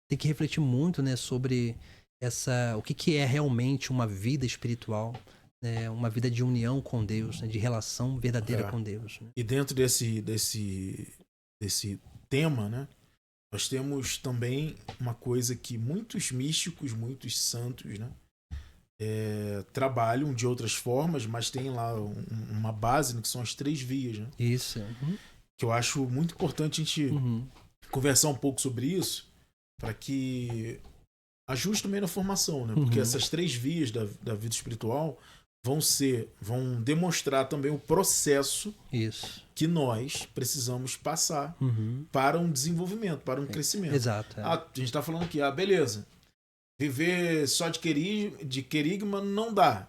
tem que refletir muito, né? Sobre o que é realmente uma vida espiritual, né? Uma vida de união com Deus, né? De relação verdadeira com Deus. Né? E dentro desse tema, né? Nós temos também uma coisa que muitos místicos, muitos santos, né? Trabalham de outras formas, mas tem lá uma base, né, que são as 3 vias, né? Isso. Que eu acho muito importante a gente conversar um pouco sobre isso, para que ajuste também na formação, né? Porque essas 3 vias da vida espiritual, vão demonstrar também o processo Isso. que nós precisamos passar Uhum. para um desenvolvimento, para um crescimento. Exato. Ah, a gente está falando aqui, beleza. Viver só de querigma não dá.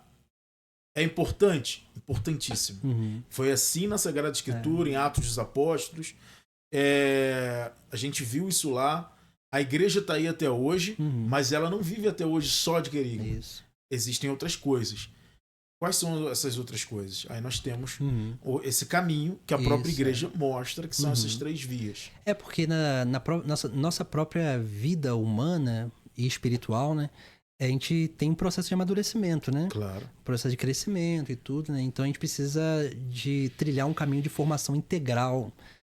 É importante? Importantíssimo. Uhum. Foi assim na Sagrada Escritura, em Atos dos Apóstolos. A gente viu isso lá. A igreja está aí até hoje, mas ela não vive até hoje só de querigma. Isso. Existem outras coisas. Quais são essas outras coisas? Aí nós temos esse caminho que a própria igreja mostra, que são essas 3 vias. É porque na nossa própria vida humana e espiritual, né? A gente tem um processo de amadurecimento, né? Claro. Processo de crescimento e tudo, né? Então a gente precisa de trilhar um caminho de formação integral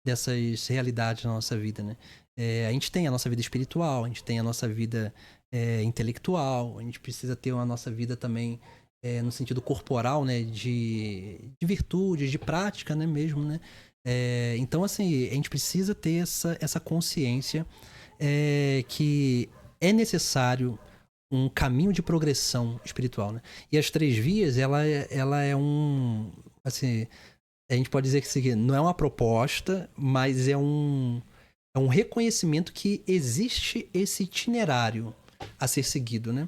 dessas realidades na nossa vida, né? A gente tem a nossa vida espiritual, a gente tem a nossa vida intelectual, a gente precisa ter a nossa vida também no sentido corporal, né? De virtudes, de prática, né? Mesmo, né? Então, assim, a gente precisa ter essa consciência que é necessário um caminho de progressão espiritual, né? E as 3 vias, ela é um... Assim, a gente pode dizer que não é uma proposta, mas é um reconhecimento que existe esse itinerário a ser seguido, né?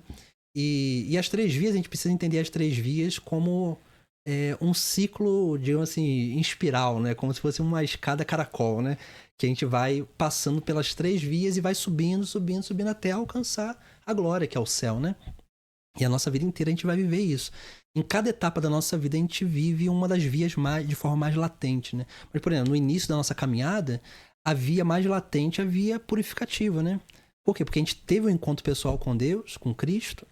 E as 3 vias, a gente precisa entender as 3 vias como um ciclo, digamos assim, em espiral, né? Como se fosse uma escada caracol, né? Que a gente vai passando pelas 3 vias e vai subindo, subindo, subindo até alcançar a glória, que é o céu, né? E a nossa vida inteira a gente vai viver isso. Em cada etapa da nossa vida a gente vive uma das vias de forma mais latente, né? Mas, por exemplo, no início da nossa caminhada, a via mais latente é a via purificativa, né? Por quê? Porque a gente teve um encontro pessoal com Deus, com Cristo,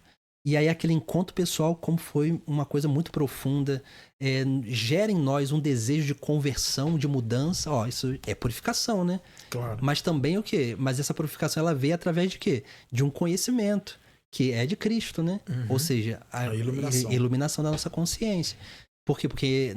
e aí aquele encontro pessoal, como foi uma coisa muito profunda, gera em nós um desejo de conversão, de mudança. Isso é purificação, né? Claro. Mas também o quê? Mas essa purificação ela veio através de quê? De um conhecimento, que é de Cristo, né? Ou seja, a iluminação da nossa consciência. Por quê? Porque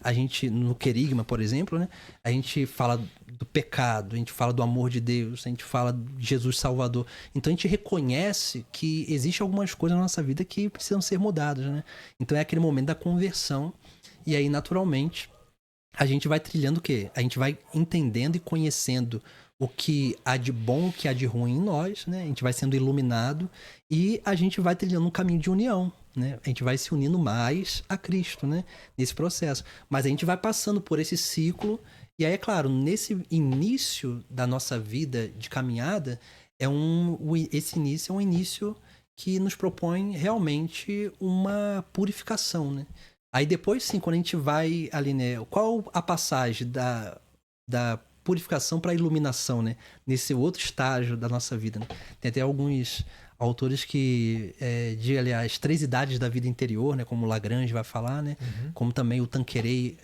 a gente, no querigma, por exemplo, né? A gente fala do pecado, a gente fala do amor de Deus, a gente fala de Jesus Salvador. Então a gente reconhece que existe algumas coisas na nossa vida que precisam ser mudadas, né? Então é aquele momento da conversão. E aí, naturalmente, a gente vai trilhando o quê? A gente vai entendendo e conhecendo o que há de bom, o que há de ruim em nós, né? A gente vai sendo iluminado e a gente vai trilhando um caminho de união, né? A gente vai se unindo mais a Cristo, né? Nesse processo. Mas a gente vai passando por esse ciclo e aí, é claro, nesse início da nossa vida de caminhada, esse início é um início que nos propõe realmente uma purificação, né? Aí depois, sim, quando a gente vai ali, né? Qual a passagem da purificação para a iluminação, né? Nesse outro estágio da nossa vida, né? Tem até alguns autores que aliás, 3 idades da vida interior, né? Como Lagrange vai falar, né? Como também o Tanqueray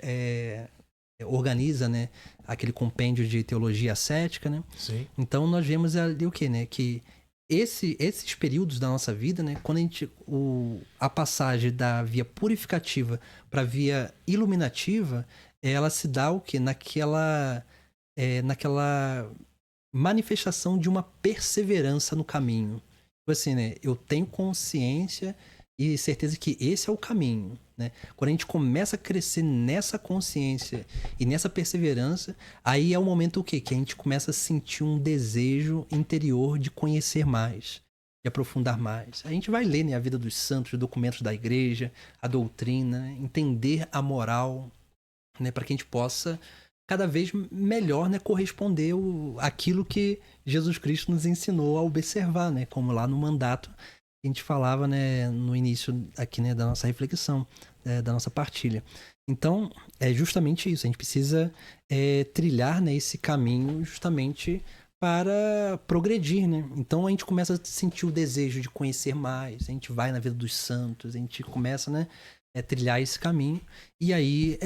organiza, né? Aquele compêndio de teologia ascética, né? Sim. Então nós vemos ali o quê, né? Que esses períodos da nossa vida, né? Quando a passagem da via purificativa para a via iluminativa, ela se dá o quê? Naquela manifestação de uma perseverança no caminho. Tipo assim, né? Eu tenho consciência e certeza que esse é o caminho, né? Quando a gente começa a crescer nessa consciência e nessa perseverança, aí é o momento o quê? Que a gente começa a sentir um desejo interior de conhecer mais, de aprofundar mais. A gente vai ler, né, a vida dos santos, os documentos da igreja, a doutrina, entender a moral, né, para que a gente possa cada vez melhor, né, corresponder aquilo que Jesus Cristo nos ensinou a observar, né, como lá no mandato que a gente falava, né, no início aqui, né, da nossa reflexão, da nossa partilha. Então, é justamente isso. A gente precisa trilhar, né, esse caminho justamente para progredir, né? Então a gente começa a sentir o desejo de conhecer mais, a gente vai na vida dos santos, a gente começa, né, trilhar esse caminho. E aí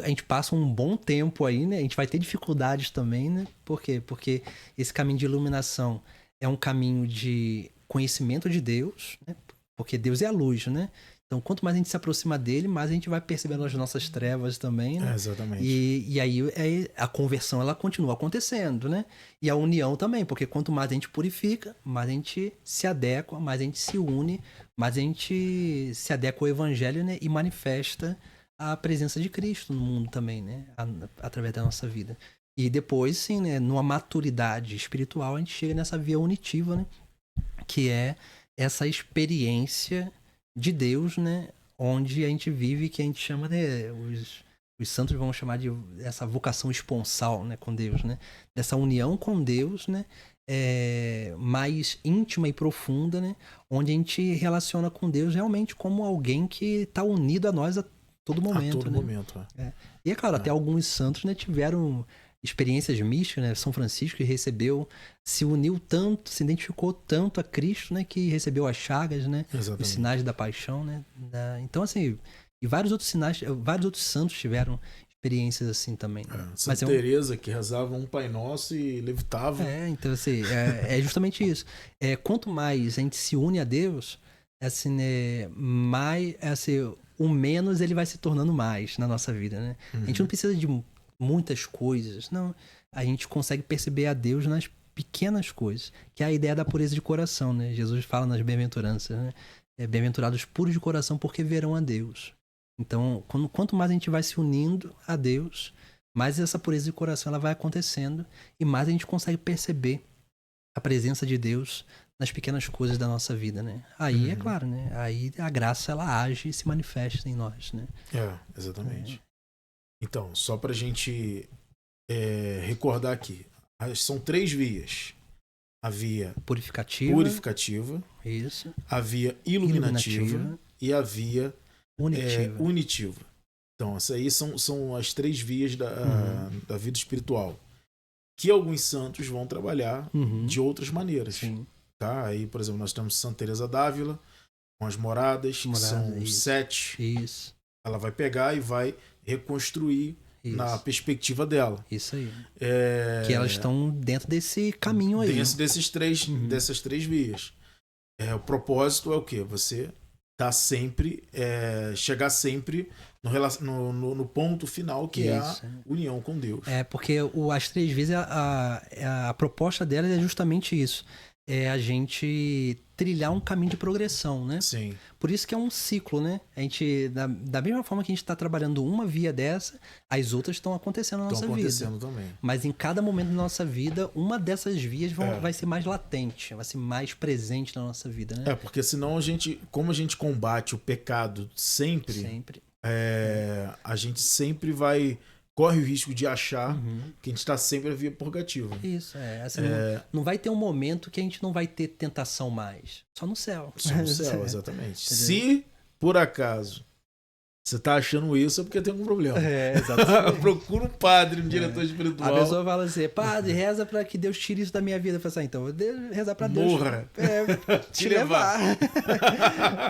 a gente passa um bom tempo aí, né? A gente vai ter dificuldades também, né? Por quê? Porque esse caminho de iluminação é um caminho de conhecimento de Deus, né? Porque Deus é a luz, né? Então, quanto mais a gente se aproxima dele, mais a gente vai percebendo as nossas trevas também, né? Exatamente. E aí a conversão, ela continua acontecendo, né? E a união também, porque quanto mais a gente purifica, mais a gente se adequa, mais a gente se une, mais a gente se adequa ao evangelho, né? E manifesta a presença de Cristo no mundo também, né? Através da nossa vida. E depois, sim, né? Numa maturidade espiritual, a gente chega nessa via unitiva, né? Que é essa experiência de Deus, né? Onde a gente vive, que a gente chama, né? Os santos vão chamar de essa vocação esponsal, né? Com Deus, né? Dessa união com Deus, né? Mais íntima e profunda, né? Onde a gente relaciona com Deus realmente como alguém que está unido a nós a todo momento. A todo né? momento, E é claro, até alguns santos, né, tiveram experiências místicas, né? São Francisco se uniu tanto, se identificou tanto a Cristo, né? Que recebeu as chagas, né? Exatamente. Os sinais da paixão, né? Então, assim, e vários outros santos tiveram experiências assim também. Né? Santa Teresa, que rezava um Pai Nosso e levitava. Então, assim, é justamente isso. Quanto mais a gente se une a Deus, assim, né, mais, assim, o menos ele vai se tornando mais na nossa vida, né? A gente não precisa de muitas coisas, não. A gente consegue perceber a Deus nas pequenas coisas, que é a ideia da pureza de coração, né? Jesus fala nas bem-aventuranças, né? Bem-aventurados puros de coração porque verão a Deus. Então, quanto mais a gente vai se unindo a Deus, mais essa pureza de coração ela vai acontecendo e mais a gente consegue perceber a presença de Deus nas pequenas coisas da nossa vida, né? Aí, é claro, né? Aí a graça, ela age e se manifesta em nós, né? Exatamente. Então, só pra gente recordar aqui, são 3 vias. A via purificativa, isso. A via iluminativa e a via unitiva. Então, essas aí são as 3 vias da vida espiritual. Que alguns santos vão trabalhar de outras maneiras. Sim. Tá? Aí, por exemplo, nós temos Santa Teresa d'Ávila, com as moradas, que são isso. 7. Isso. Ela vai pegar e vai reconstruir na perspectiva dela. Isso aí. Que elas estão dentro desse caminho aí. Dentro dessas 3 vias. O propósito é o quê? Você tá sempre, chegar sempre no ponto final, que é a união com Deus. Porque as 3 vezes a proposta delas é justamente isso. É a gente trilhar um caminho de progressão, né? Sim. Por isso que é um ciclo, né? A gente, da mesma forma que a gente está trabalhando uma via dessa, as outras estão acontecendo na nossa vida. Estão acontecendo também. Mas em cada momento da nossa vida, uma dessas vias vai ser mais latente, vai ser mais presente na nossa vida, né? Porque senão como a gente combate o pecado sempre. A gente sempre corre o risco de achar que a gente está sempre na via purgativa. Isso, assim, não vai ter um momento que a gente não vai ter tentação mais. Só no céu. Só no céu, exatamente. Se, por acaso, você tá achando isso, é porque tem algum problema. Exatamente. Procura um padre, um diretor espiritual. A pessoa fala assim, padre, reza pra que Deus tire isso da minha vida. Eu falo assim, então, eu vou rezar pra Deus. Morra. Te levar.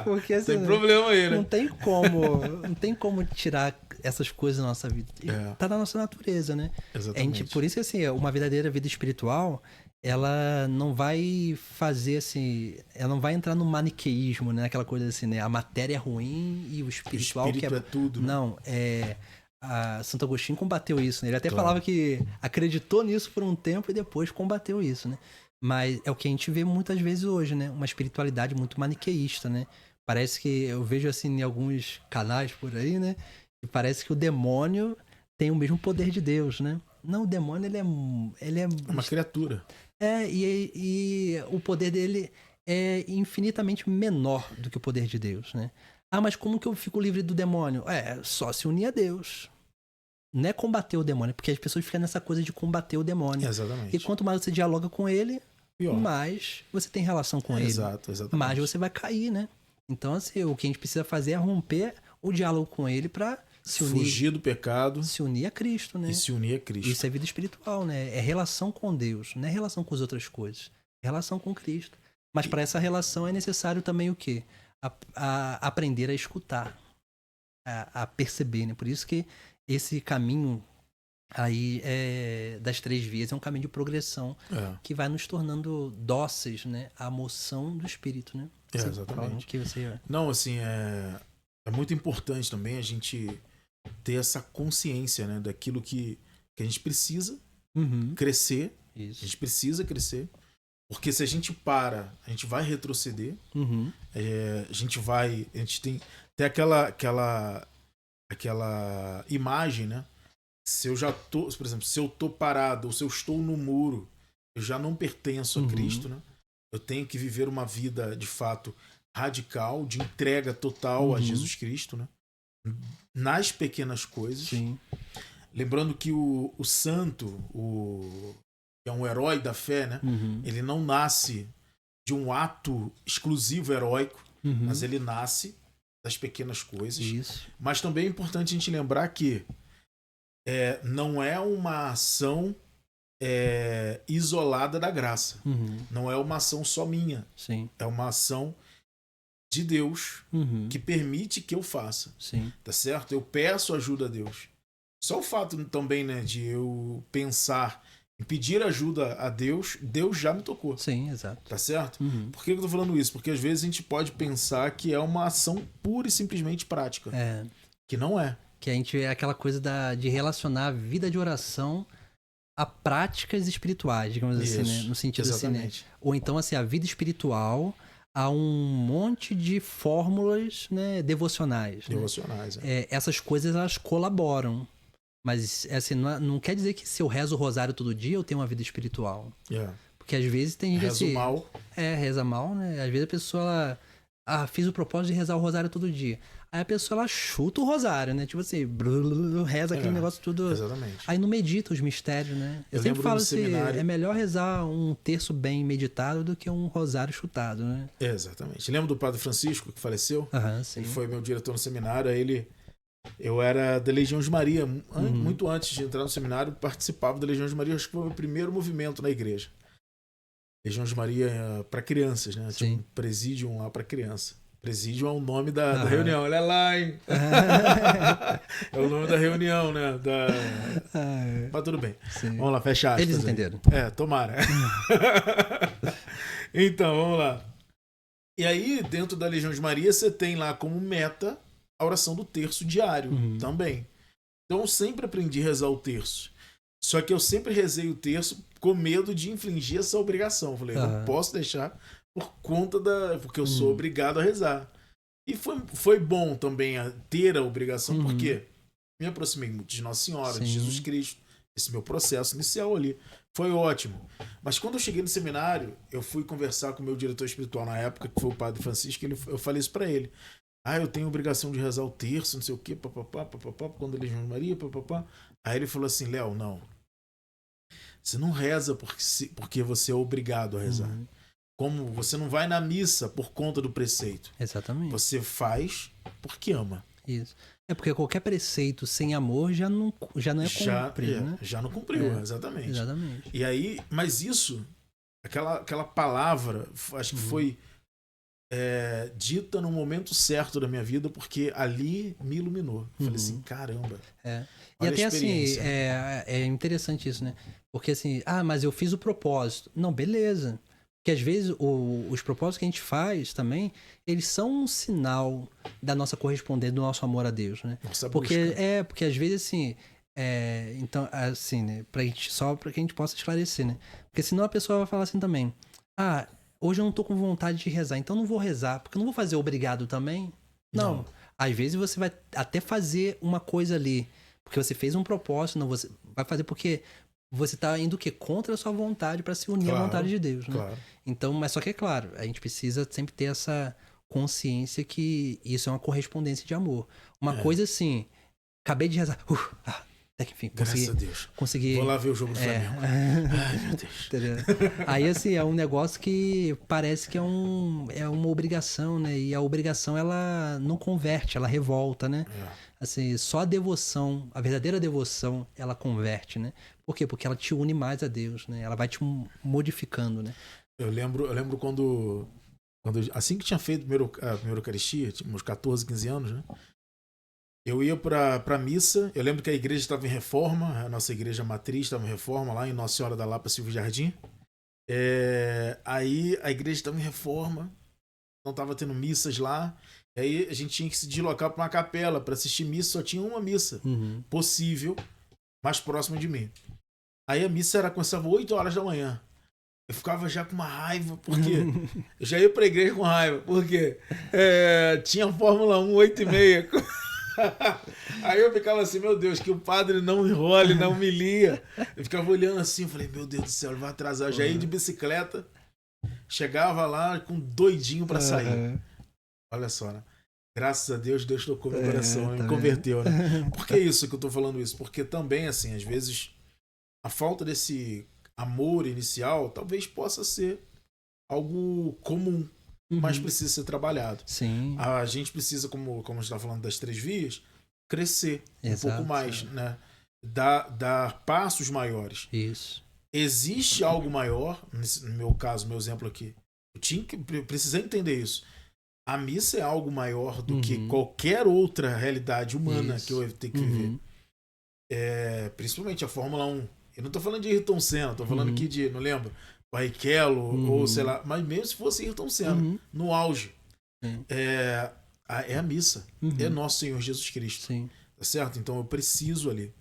Porque assim, tem problema aí, né? Não tem como tirar essas coisas da nossa vida. Tá na nossa natureza, né? Exatamente. Por isso que, assim, uma verdadeira vida espiritual, ela não vai fazer assim, ela não vai entrar no maniqueísmo, né? Aquela coisa assim, né? A matéria é ruim e o espiritual que é tudo. Né? Não, Santo Agostinho combateu isso, né? Ele até falava que acreditou nisso por um tempo e depois combateu isso, né? Mas é o que a gente vê muitas vezes hoje, né? Uma espiritualidade muito maniqueísta, né? Parece que eu vejo assim em alguns canais por aí, né? E parece que o demônio tem o mesmo poder de Deus, né? Não, o demônio ele é uma criatura. E o poder dele é infinitamente menor do que o poder de Deus, né? Mas como que eu fico livre do demônio? Só se unir a Deus. Não é combater o demônio, porque as pessoas ficam nessa coisa de combater o demônio. Exatamente. E quanto mais você dialoga com ele, pior. Mais você tem relação com ele. Exatamente. Mais você vai cair, né? Então, assim, o que a gente precisa fazer é romper o diálogo com ele para se unir. Fugir do pecado. Se unir a Cristo, né? E se unir a Cristo. Isso é vida espiritual, né? É relação com Deus, não é relação com as outras coisas. É relação com Cristo. Mas para essa relação é necessário também o quê? A aprender a escutar, a perceber, né? Por isso que esse caminho aí das 3 vias é um caminho de progressão que vai nos tornando dóceis, né? À moção do Espírito, né? exatamente. O que você... Não, assim, é muito importante também a gente ter essa consciência, né, daquilo que a gente precisa crescer. Isso. A gente precisa crescer. Porque se a gente para, a gente vai retroceder. A gente tem aquela imagem, né? Se eu já tô, por exemplo, se eu tô parado ou se eu estou no muro, eu já não pertenço a Cristo, né? Eu tenho que viver uma vida, de fato, radical, de entrega total a Jesus Cristo, né? Nas pequenas coisas. Sim. Lembrando que o santo, que é um herói da fé, né? Ele não nasce de um ato exclusivo heróico, mas ele nasce das pequenas coisas. Isso. Mas também é importante a gente lembrar que não é uma ação isolada da graça. Não é uma ação só minha. Sim. É uma ação de Deus que permite que eu faça. Sim. Tá certo? Eu peço ajuda a Deus. Só o fato também, né, de eu pensar em pedir ajuda a Deus, Deus já me tocou. Sim, exato. Tá certo? Por que eu tô falando isso? Porque às vezes a gente pode pensar que é uma ação pura e simplesmente prática. Que não é. Que a gente é aquela coisa de relacionar a vida de oração a práticas espirituais, digamos assim, né? No sentido exatamente. assim, né? Ou então, assim, a vida espiritual a um monte de fórmulas, né, devocionais. Devocionais, né? Essas coisas, elas colaboram. Mas, assim, não quer dizer que se eu rezo o rosário todo dia, eu tenho uma vida espiritual. Porque às vezes tem gente Rezo mal. Reza mal, né? Às vezes a pessoa, fiz o propósito de rezar o rosário todo dia. Aí a pessoa, ela chuta o rosário, né? Tipo assim, reza aquele negócio tudo. Exatamente. Aí não medita os mistérios, né? Eu sempre falo assim, é melhor rezar um terço bem meditado do que um rosário chutado, né? Exatamente. Lembra do Padre Francisco, que faleceu? Sim. Ele foi meu diretor no seminário, eu era da Legião de Maria, muito antes de entrar no seminário, participava da Legião de Maria, acho que foi o meu primeiro movimento na igreja. Legião de Maria para crianças, né? Tinha um presídio lá para criança. Presídio é o nome da reunião. Olha lá, hein? É o nome da reunião, né? Mas tudo bem. Sim. Vamos lá, fecha aspas. Eles entenderam. Tomara. Então, vamos lá. E aí, dentro da Legião de Maria, você tem lá como meta a oração do terço diário também. Então eu sempre aprendi a rezar o terço. Só que eu sempre rezei o terço com medo de infligir essa obrigação. Eu falei, eu não posso deixar por conta porque eu sou obrigado a rezar. E foi bom também ter a obrigação, porque me aproximei muito de Nossa Senhora, de Jesus Cristo. Esse meu processo inicial ali foi ótimo. Mas quando eu cheguei no seminário, eu fui conversar com o meu diretor espiritual na época, que foi o Padre Francisco, eu falei isso pra ele. Eu tenho obrigação de rezar o terço, não sei o quê, quando a Legião de Maria, papapá. Aí ele falou assim, Léo, não. Você não reza porque você é obrigado a rezar. Como você não vai na missa por conta do preceito. Exatamente. Você faz porque ama. Isso. Porque qualquer preceito sem amor já não é cumprido, né? Já não cumpriu, exatamente. Exatamente. E aí, mas isso, aquela palavra, acho que foi dita no momento certo da minha vida, porque ali me iluminou. Falei assim, caramba. E até assim, é interessante isso, né? Porque assim, mas eu fiz o propósito. Não, beleza. Porque às vezes os propósitos que a gente faz também, eles são um sinal da nossa correspondência, do nosso amor a Deus, né? Porque às vezes assim, então assim, né? Só pra que a gente possa esclarecer, né? Porque senão a pessoa vai falar assim também, hoje eu não tô com vontade de rezar, então não vou rezar, porque eu não vou fazer obrigado também. Não. Às vezes você vai até fazer uma coisa ali, porque você fez um propósito, não, você vai fazer porque você tá indo o quê? Contra a sua vontade para se unir à vontade de Deus, né? Claro. Então, mas só que é claro, a gente precisa sempre ter essa consciência que isso é uma correspondência de amor. Uma coisa assim, acabei de rezar, até que enfim, graças a Deus. Consegui. Vou lá ver o jogo do Flamengo. Ai, meu Deus. Entendeu? Aí, assim, é um negócio que parece que é uma obrigação, né? E a obrigação, ela não converte, ela revolta, né? Assim, só a devoção, a verdadeira devoção, ela converte, né? Por quê? Porque ela te une mais a Deus, né? Ela vai te modificando, né? Eu lembro quando assim que tinha feito a primeira Eucaristia, tinha uns 14, 15 anos, né? Eu ia pra missa, eu lembro que a igreja estava em reforma, a nossa igreja matriz estava em reforma, lá em Nossa Senhora da Lapa, Silvio Jardim. Aí a igreja estava em reforma, não tava tendo missas lá. Aí a gente tinha que se deslocar para uma capela para assistir missa, só tinha uma missa possível, mais próxima de mim. Aí a missa começava 8 horas da manhã. Eu ficava já com uma raiva, porque eu já ia pra igreja com raiva, porque tinha Fórmula 1 8h30. Aí eu ficava assim, meu Deus, que o padre não enrole, não me lia. Eu ficava olhando assim, eu falei, meu Deus do céu, ele vai atrasar. Eu já ia de bicicleta, chegava lá com doidinho pra sair. Olha só, né? Graças a Deus, Deus tocou meu coração, me converteu, né? Por que isso que eu tô falando isso? Porque também, assim, às vezes, a falta desse amor inicial talvez possa ser algo comum, mas precisa ser trabalhado. Sim. A gente precisa, como a gente está falando das 3 vias, crescer um pouco mais, né? Dar passos maiores. Isso. Existe algo maior, no meu caso, meu exemplo aqui. Eu precisei entender isso. A missa é algo maior do que qualquer outra realidade humana que eu tenho que viver. Principalmente a Fórmula 1. Eu não tô falando de Ayrton Senna, tô falando aqui de, não lembro, Barrichello, ou sei lá, mas mesmo se fosse Ayrton Senna, no auge. É a missa. É nosso Senhor Jesus Cristo. Sim. Tá certo? Então eu preciso ali.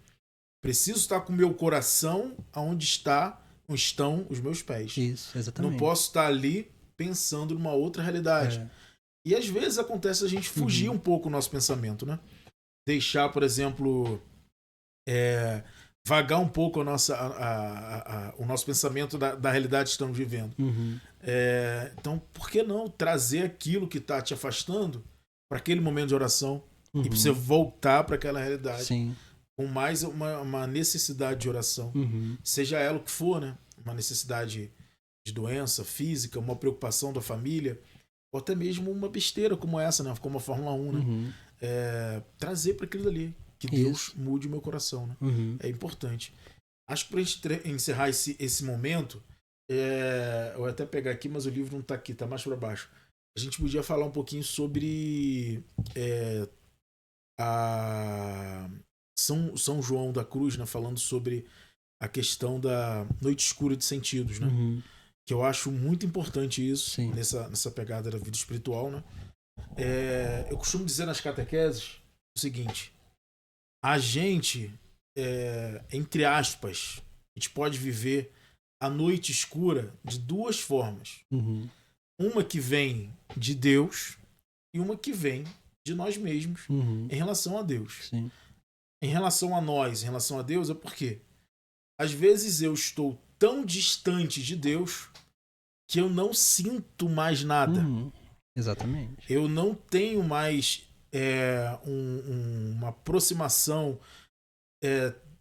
Preciso estar com o meu coração onde estão os meus pés. Isso, exatamente. Não posso estar ali pensando numa outra realidade. E às vezes acontece a gente fugir um pouco do nosso pensamento, né? Deixar, por exemplo, vagar um pouco o nosso pensamento da realidade que estamos vivendo. Então, por que não trazer aquilo que está te afastando para aquele momento de oração e para você voltar para aquela realidade? Sim. Com mais uma necessidade de oração. Seja ela o que for, né? Uma necessidade de doença física, uma preocupação da família, ou até mesmo uma besteira como essa, né? Como a Fórmula 1, né? Trazer para aquilo ali. Que Deus mude o meu coração, né? É importante. Acho que pra gente encerrar esse momento, eu vou até pegar aqui, mas o livro não tá aqui, tá mais para baixo. A gente podia falar um pouquinho sobre a São João da Cruz, né? Falando sobre a questão da noite escura de sentidos, né? Que eu acho muito importante isso nessa pegada da vida espiritual, né? Eu costumo dizer nas catequeses o seguinte: a gente, entre aspas, a gente pode viver a noite escura de 2 formas. Uma que vem de Deus e uma que vem de nós mesmos em relação a Deus. Sim. Em relação a nós, em relação a Deus, é porque às vezes eu estou tão distante de Deus que eu não sinto mais nada. Exatamente. Eu não tenho mais uma aproximação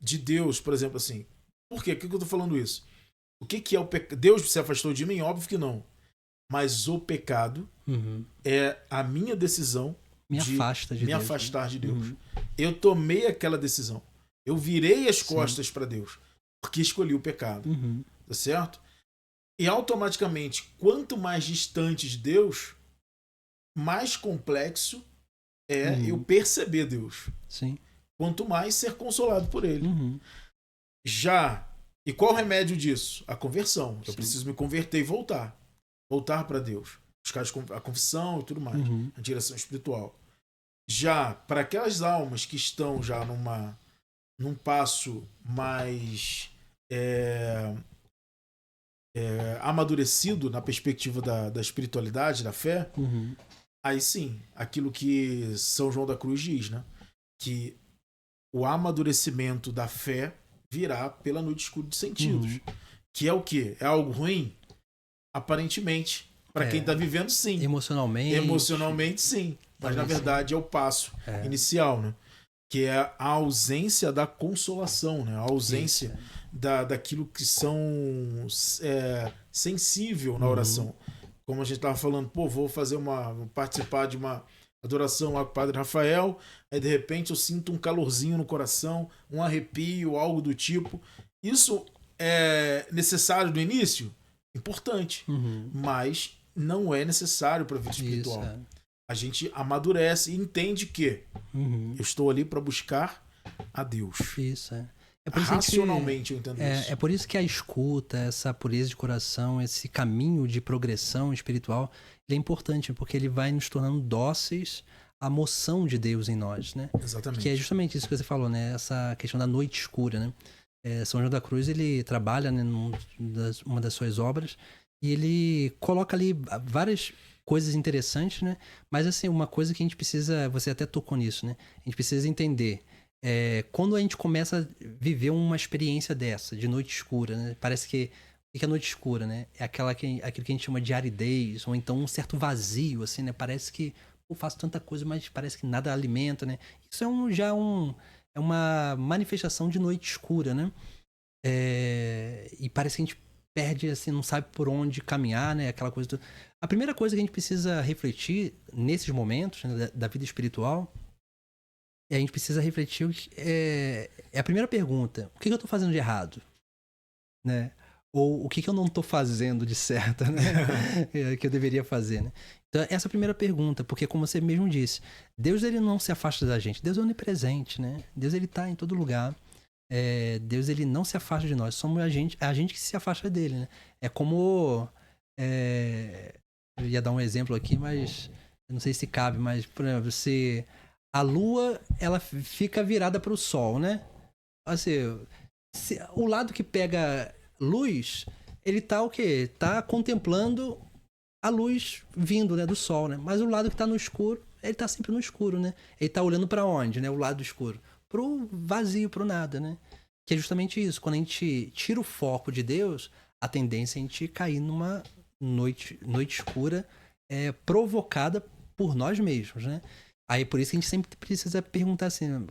de Deus, por exemplo, assim. Por quê? Por que eu tô falando isso? O que é o pecado? Deus se afastou de mim? Óbvio que não. Mas o pecado é a minha decisão me afastar de Deus. Eu tomei aquela decisão. Eu virei as costas para Deus porque escolhi o pecado. Tá certo? E automaticamente, quanto mais distante de Deus, mais complexo eu perceber Deus. Sim. Quanto mais ser consolado por Ele. E qual o remédio disso? A conversão. Eu preciso me converter e voltar. Voltar para Deus. Buscar a confissão e tudo mais. A direção espiritual. Já para aquelas almas que estão já num passo mais amadurecido na perspectiva da espiritualidade, da fé, aí sim, aquilo que São João da Cruz diz, né? Que o amadurecimento da fé virá pela noite escura de sentidos. Que é o quê? É algo ruim? Aparentemente. Para quem está vivendo, sim. Emocionalmente, sim. Mas, na verdade, é o passo inicial, né? Que é a ausência da consolação, né? A ausência daquilo que são sensível na oração. Como a gente estava falando, vou participar de uma adoração lá com o Padre Rafael, aí de repente eu sinto um calorzinho no coração, um arrepio, algo do tipo. Isso é necessário no início? Importante. Mas não é necessário para a vida espiritual. A gente amadurece e entende que eu estou ali para buscar a Deus. Isso, É por isso que Racionalmente eu entendo isso. É por isso que a escuta, essa pureza de coração, esse caminho de progressão espiritual, ele é importante, porque ele vai nos tornando dóceis à moção de Deus em nós, né? Exatamente. Que é justamente isso que você falou, né? Essa questão da noite escura, né? São João da Cruz, ele trabalha, né, uma das suas obras, e ele coloca ali várias coisas interessantes, né? Mas, assim, uma coisa que a gente precisa... Você até tocou nisso, né? A gente precisa entender... quando a gente começa a viver uma experiência dessa, de noite escura, né? Parece que... O que é noite escura, né? É aquilo que a gente chama de aridez, ou então um certo vazio, assim, né? Parece que eu faço tanta coisa, mas parece que nada alimenta, né? Isso é uma manifestação de noite escura, né? E parece que a gente perde, assim, não sabe por onde caminhar, né? Aquela coisa... A primeira coisa que a gente precisa refletir nesses momentos, né, da vida espiritual, a gente precisa refletir, a primeira pergunta: o que eu tô fazendo de errado? Né? Ou o que eu não tô fazendo de certo, né? Que eu deveria fazer, né? Então, essa é a primeira pergunta, porque como você mesmo disse, Deus, ele não se afasta da gente. Deus é onipresente, né? Deus, ele tá em todo lugar. Deus, ele não se afasta de nós. Somos a gente que se afasta dele, né? É como... eu ia dar um exemplo aqui, mas eu não sei se cabe, mas, por exemplo, a lua, ela fica virada para o sol, né? Assim, o lado que pega luz, ele tá o quê? Tá contemplando a luz vindo, né, do sol, né? Mas o lado que tá no escuro, ele tá sempre no escuro, né? Ele tá olhando para onde, né? O lado escuro. Pro vazio, pro nada, né? Que é justamente isso. Quando a gente tira o foco de Deus, a tendência é a gente cair numa noite escura provocada por nós mesmos, né? Aí por isso que a gente sempre precisa perguntar assim: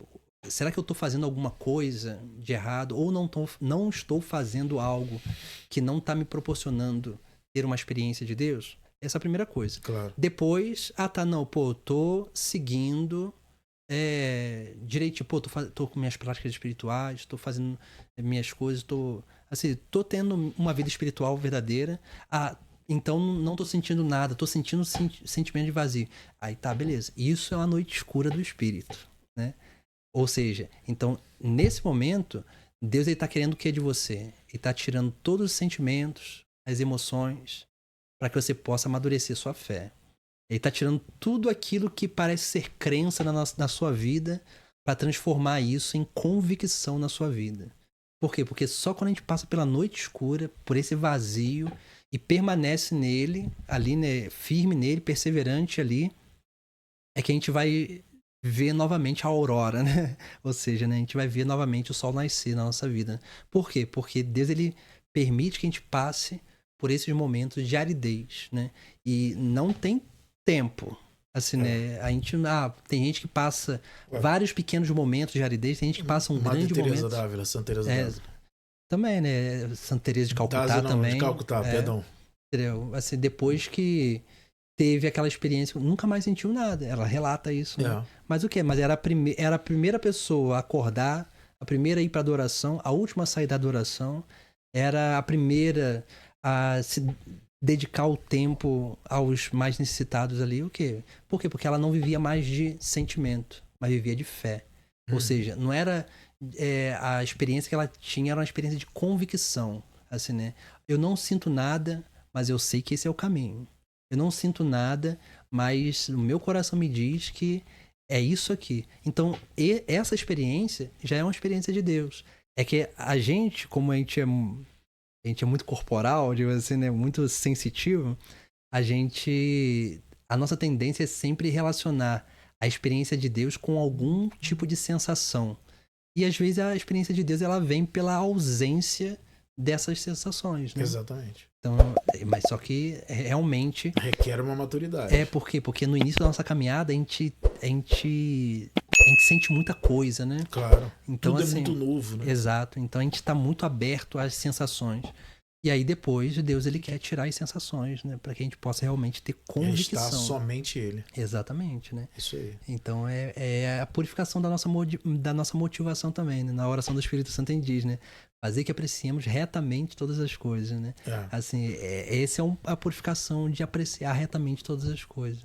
será que eu estou fazendo alguma coisa de errado? Ou não estou fazendo algo que não está me proporcionando ter uma experiência de Deus? Essa é a primeira coisa. Claro. Depois, eu tô seguindo direito, tô com minhas práticas espirituais, tô fazendo minhas coisas, tô tendo uma vida espiritual verdadeira. Então não tô sentindo nada, tô sentindo sentimento de vazio. Aí tá, beleza. Isso é uma noite escura do espírito, né? Ou seja, então, nesse momento, Deus, ele tá querendo o que de você? Ele tá tirando todos os sentimentos, as emoções, para que você possa amadurecer sua fé. Ele tá tirando tudo aquilo que parece ser crença na sua vida, para transformar isso em convicção na sua vida. Por quê? Porque só quando a gente passa pela noite escura, por esse vazio, e permanece nele, ali, né, firme nele, perseverante ali, é que a gente vai ver novamente a aurora, né? Ou seja, né, a gente vai ver novamente o sol nascer na nossa vida. Por quê? Porque Deus, ele permite que a gente passe por esses momentos de aridez, né? E não tem tempo. Assim, né? Tem gente que passa vários pequenos momentos de aridez, tem gente que passa um grande momento. Teresa d'Ávila, Santa Teresa d'Ávila. Também, né? Santa Teresa de Calcutá também. De Calcutá, perdão. Entendeu? Assim, depois que teve aquela experiência, nunca mais sentiu nada. Ela relata isso, né? Mas o quê? Mas era a primeira pessoa a acordar, a primeira a ir para adoração, a última a sair da adoração, era a primeira a se dedicar o tempo aos mais necessitados ali. O quê? Por quê? Porque ela não vivia mais de sentimento, mas vivia de fé. Ou seja, não era... a experiência que ela tinha era uma experiência de convicção. Assim, né? Eu não sinto nada, mas eu sei que esse é o caminho. Eu não sinto nada, mas o meu coração me diz que é isso aqui. Então, essa experiência já é uma experiência de Deus. É que a gente, como a gente é muito corporal, digamos assim, né? Muito sensitivo, a nossa tendência é sempre relacionar a experiência de Deus com algum tipo de sensação. E às vezes a experiência de Deus, ela vem pela ausência dessas sensações, né? Exatamente. Então, mas só que realmente requer uma maturidade. Por quê? Porque no início da nossa caminhada a gente sente muita coisa, né? Claro. Então, tudo é muito novo, né? Exato. Então a gente está muito aberto às sensações. E aí depois Deus, ele quer tirar as sensações, né? Para que a gente possa realmente ter convicção. Está somente ele. Exatamente, né? Isso aí. Então é a purificação da nossa motivação também, né? Na oração do Espírito Santo a gente diz, né? Fazer que apreciemos retamente todas as coisas, né? Assim, essa é a purificação de apreciar retamente todas as coisas.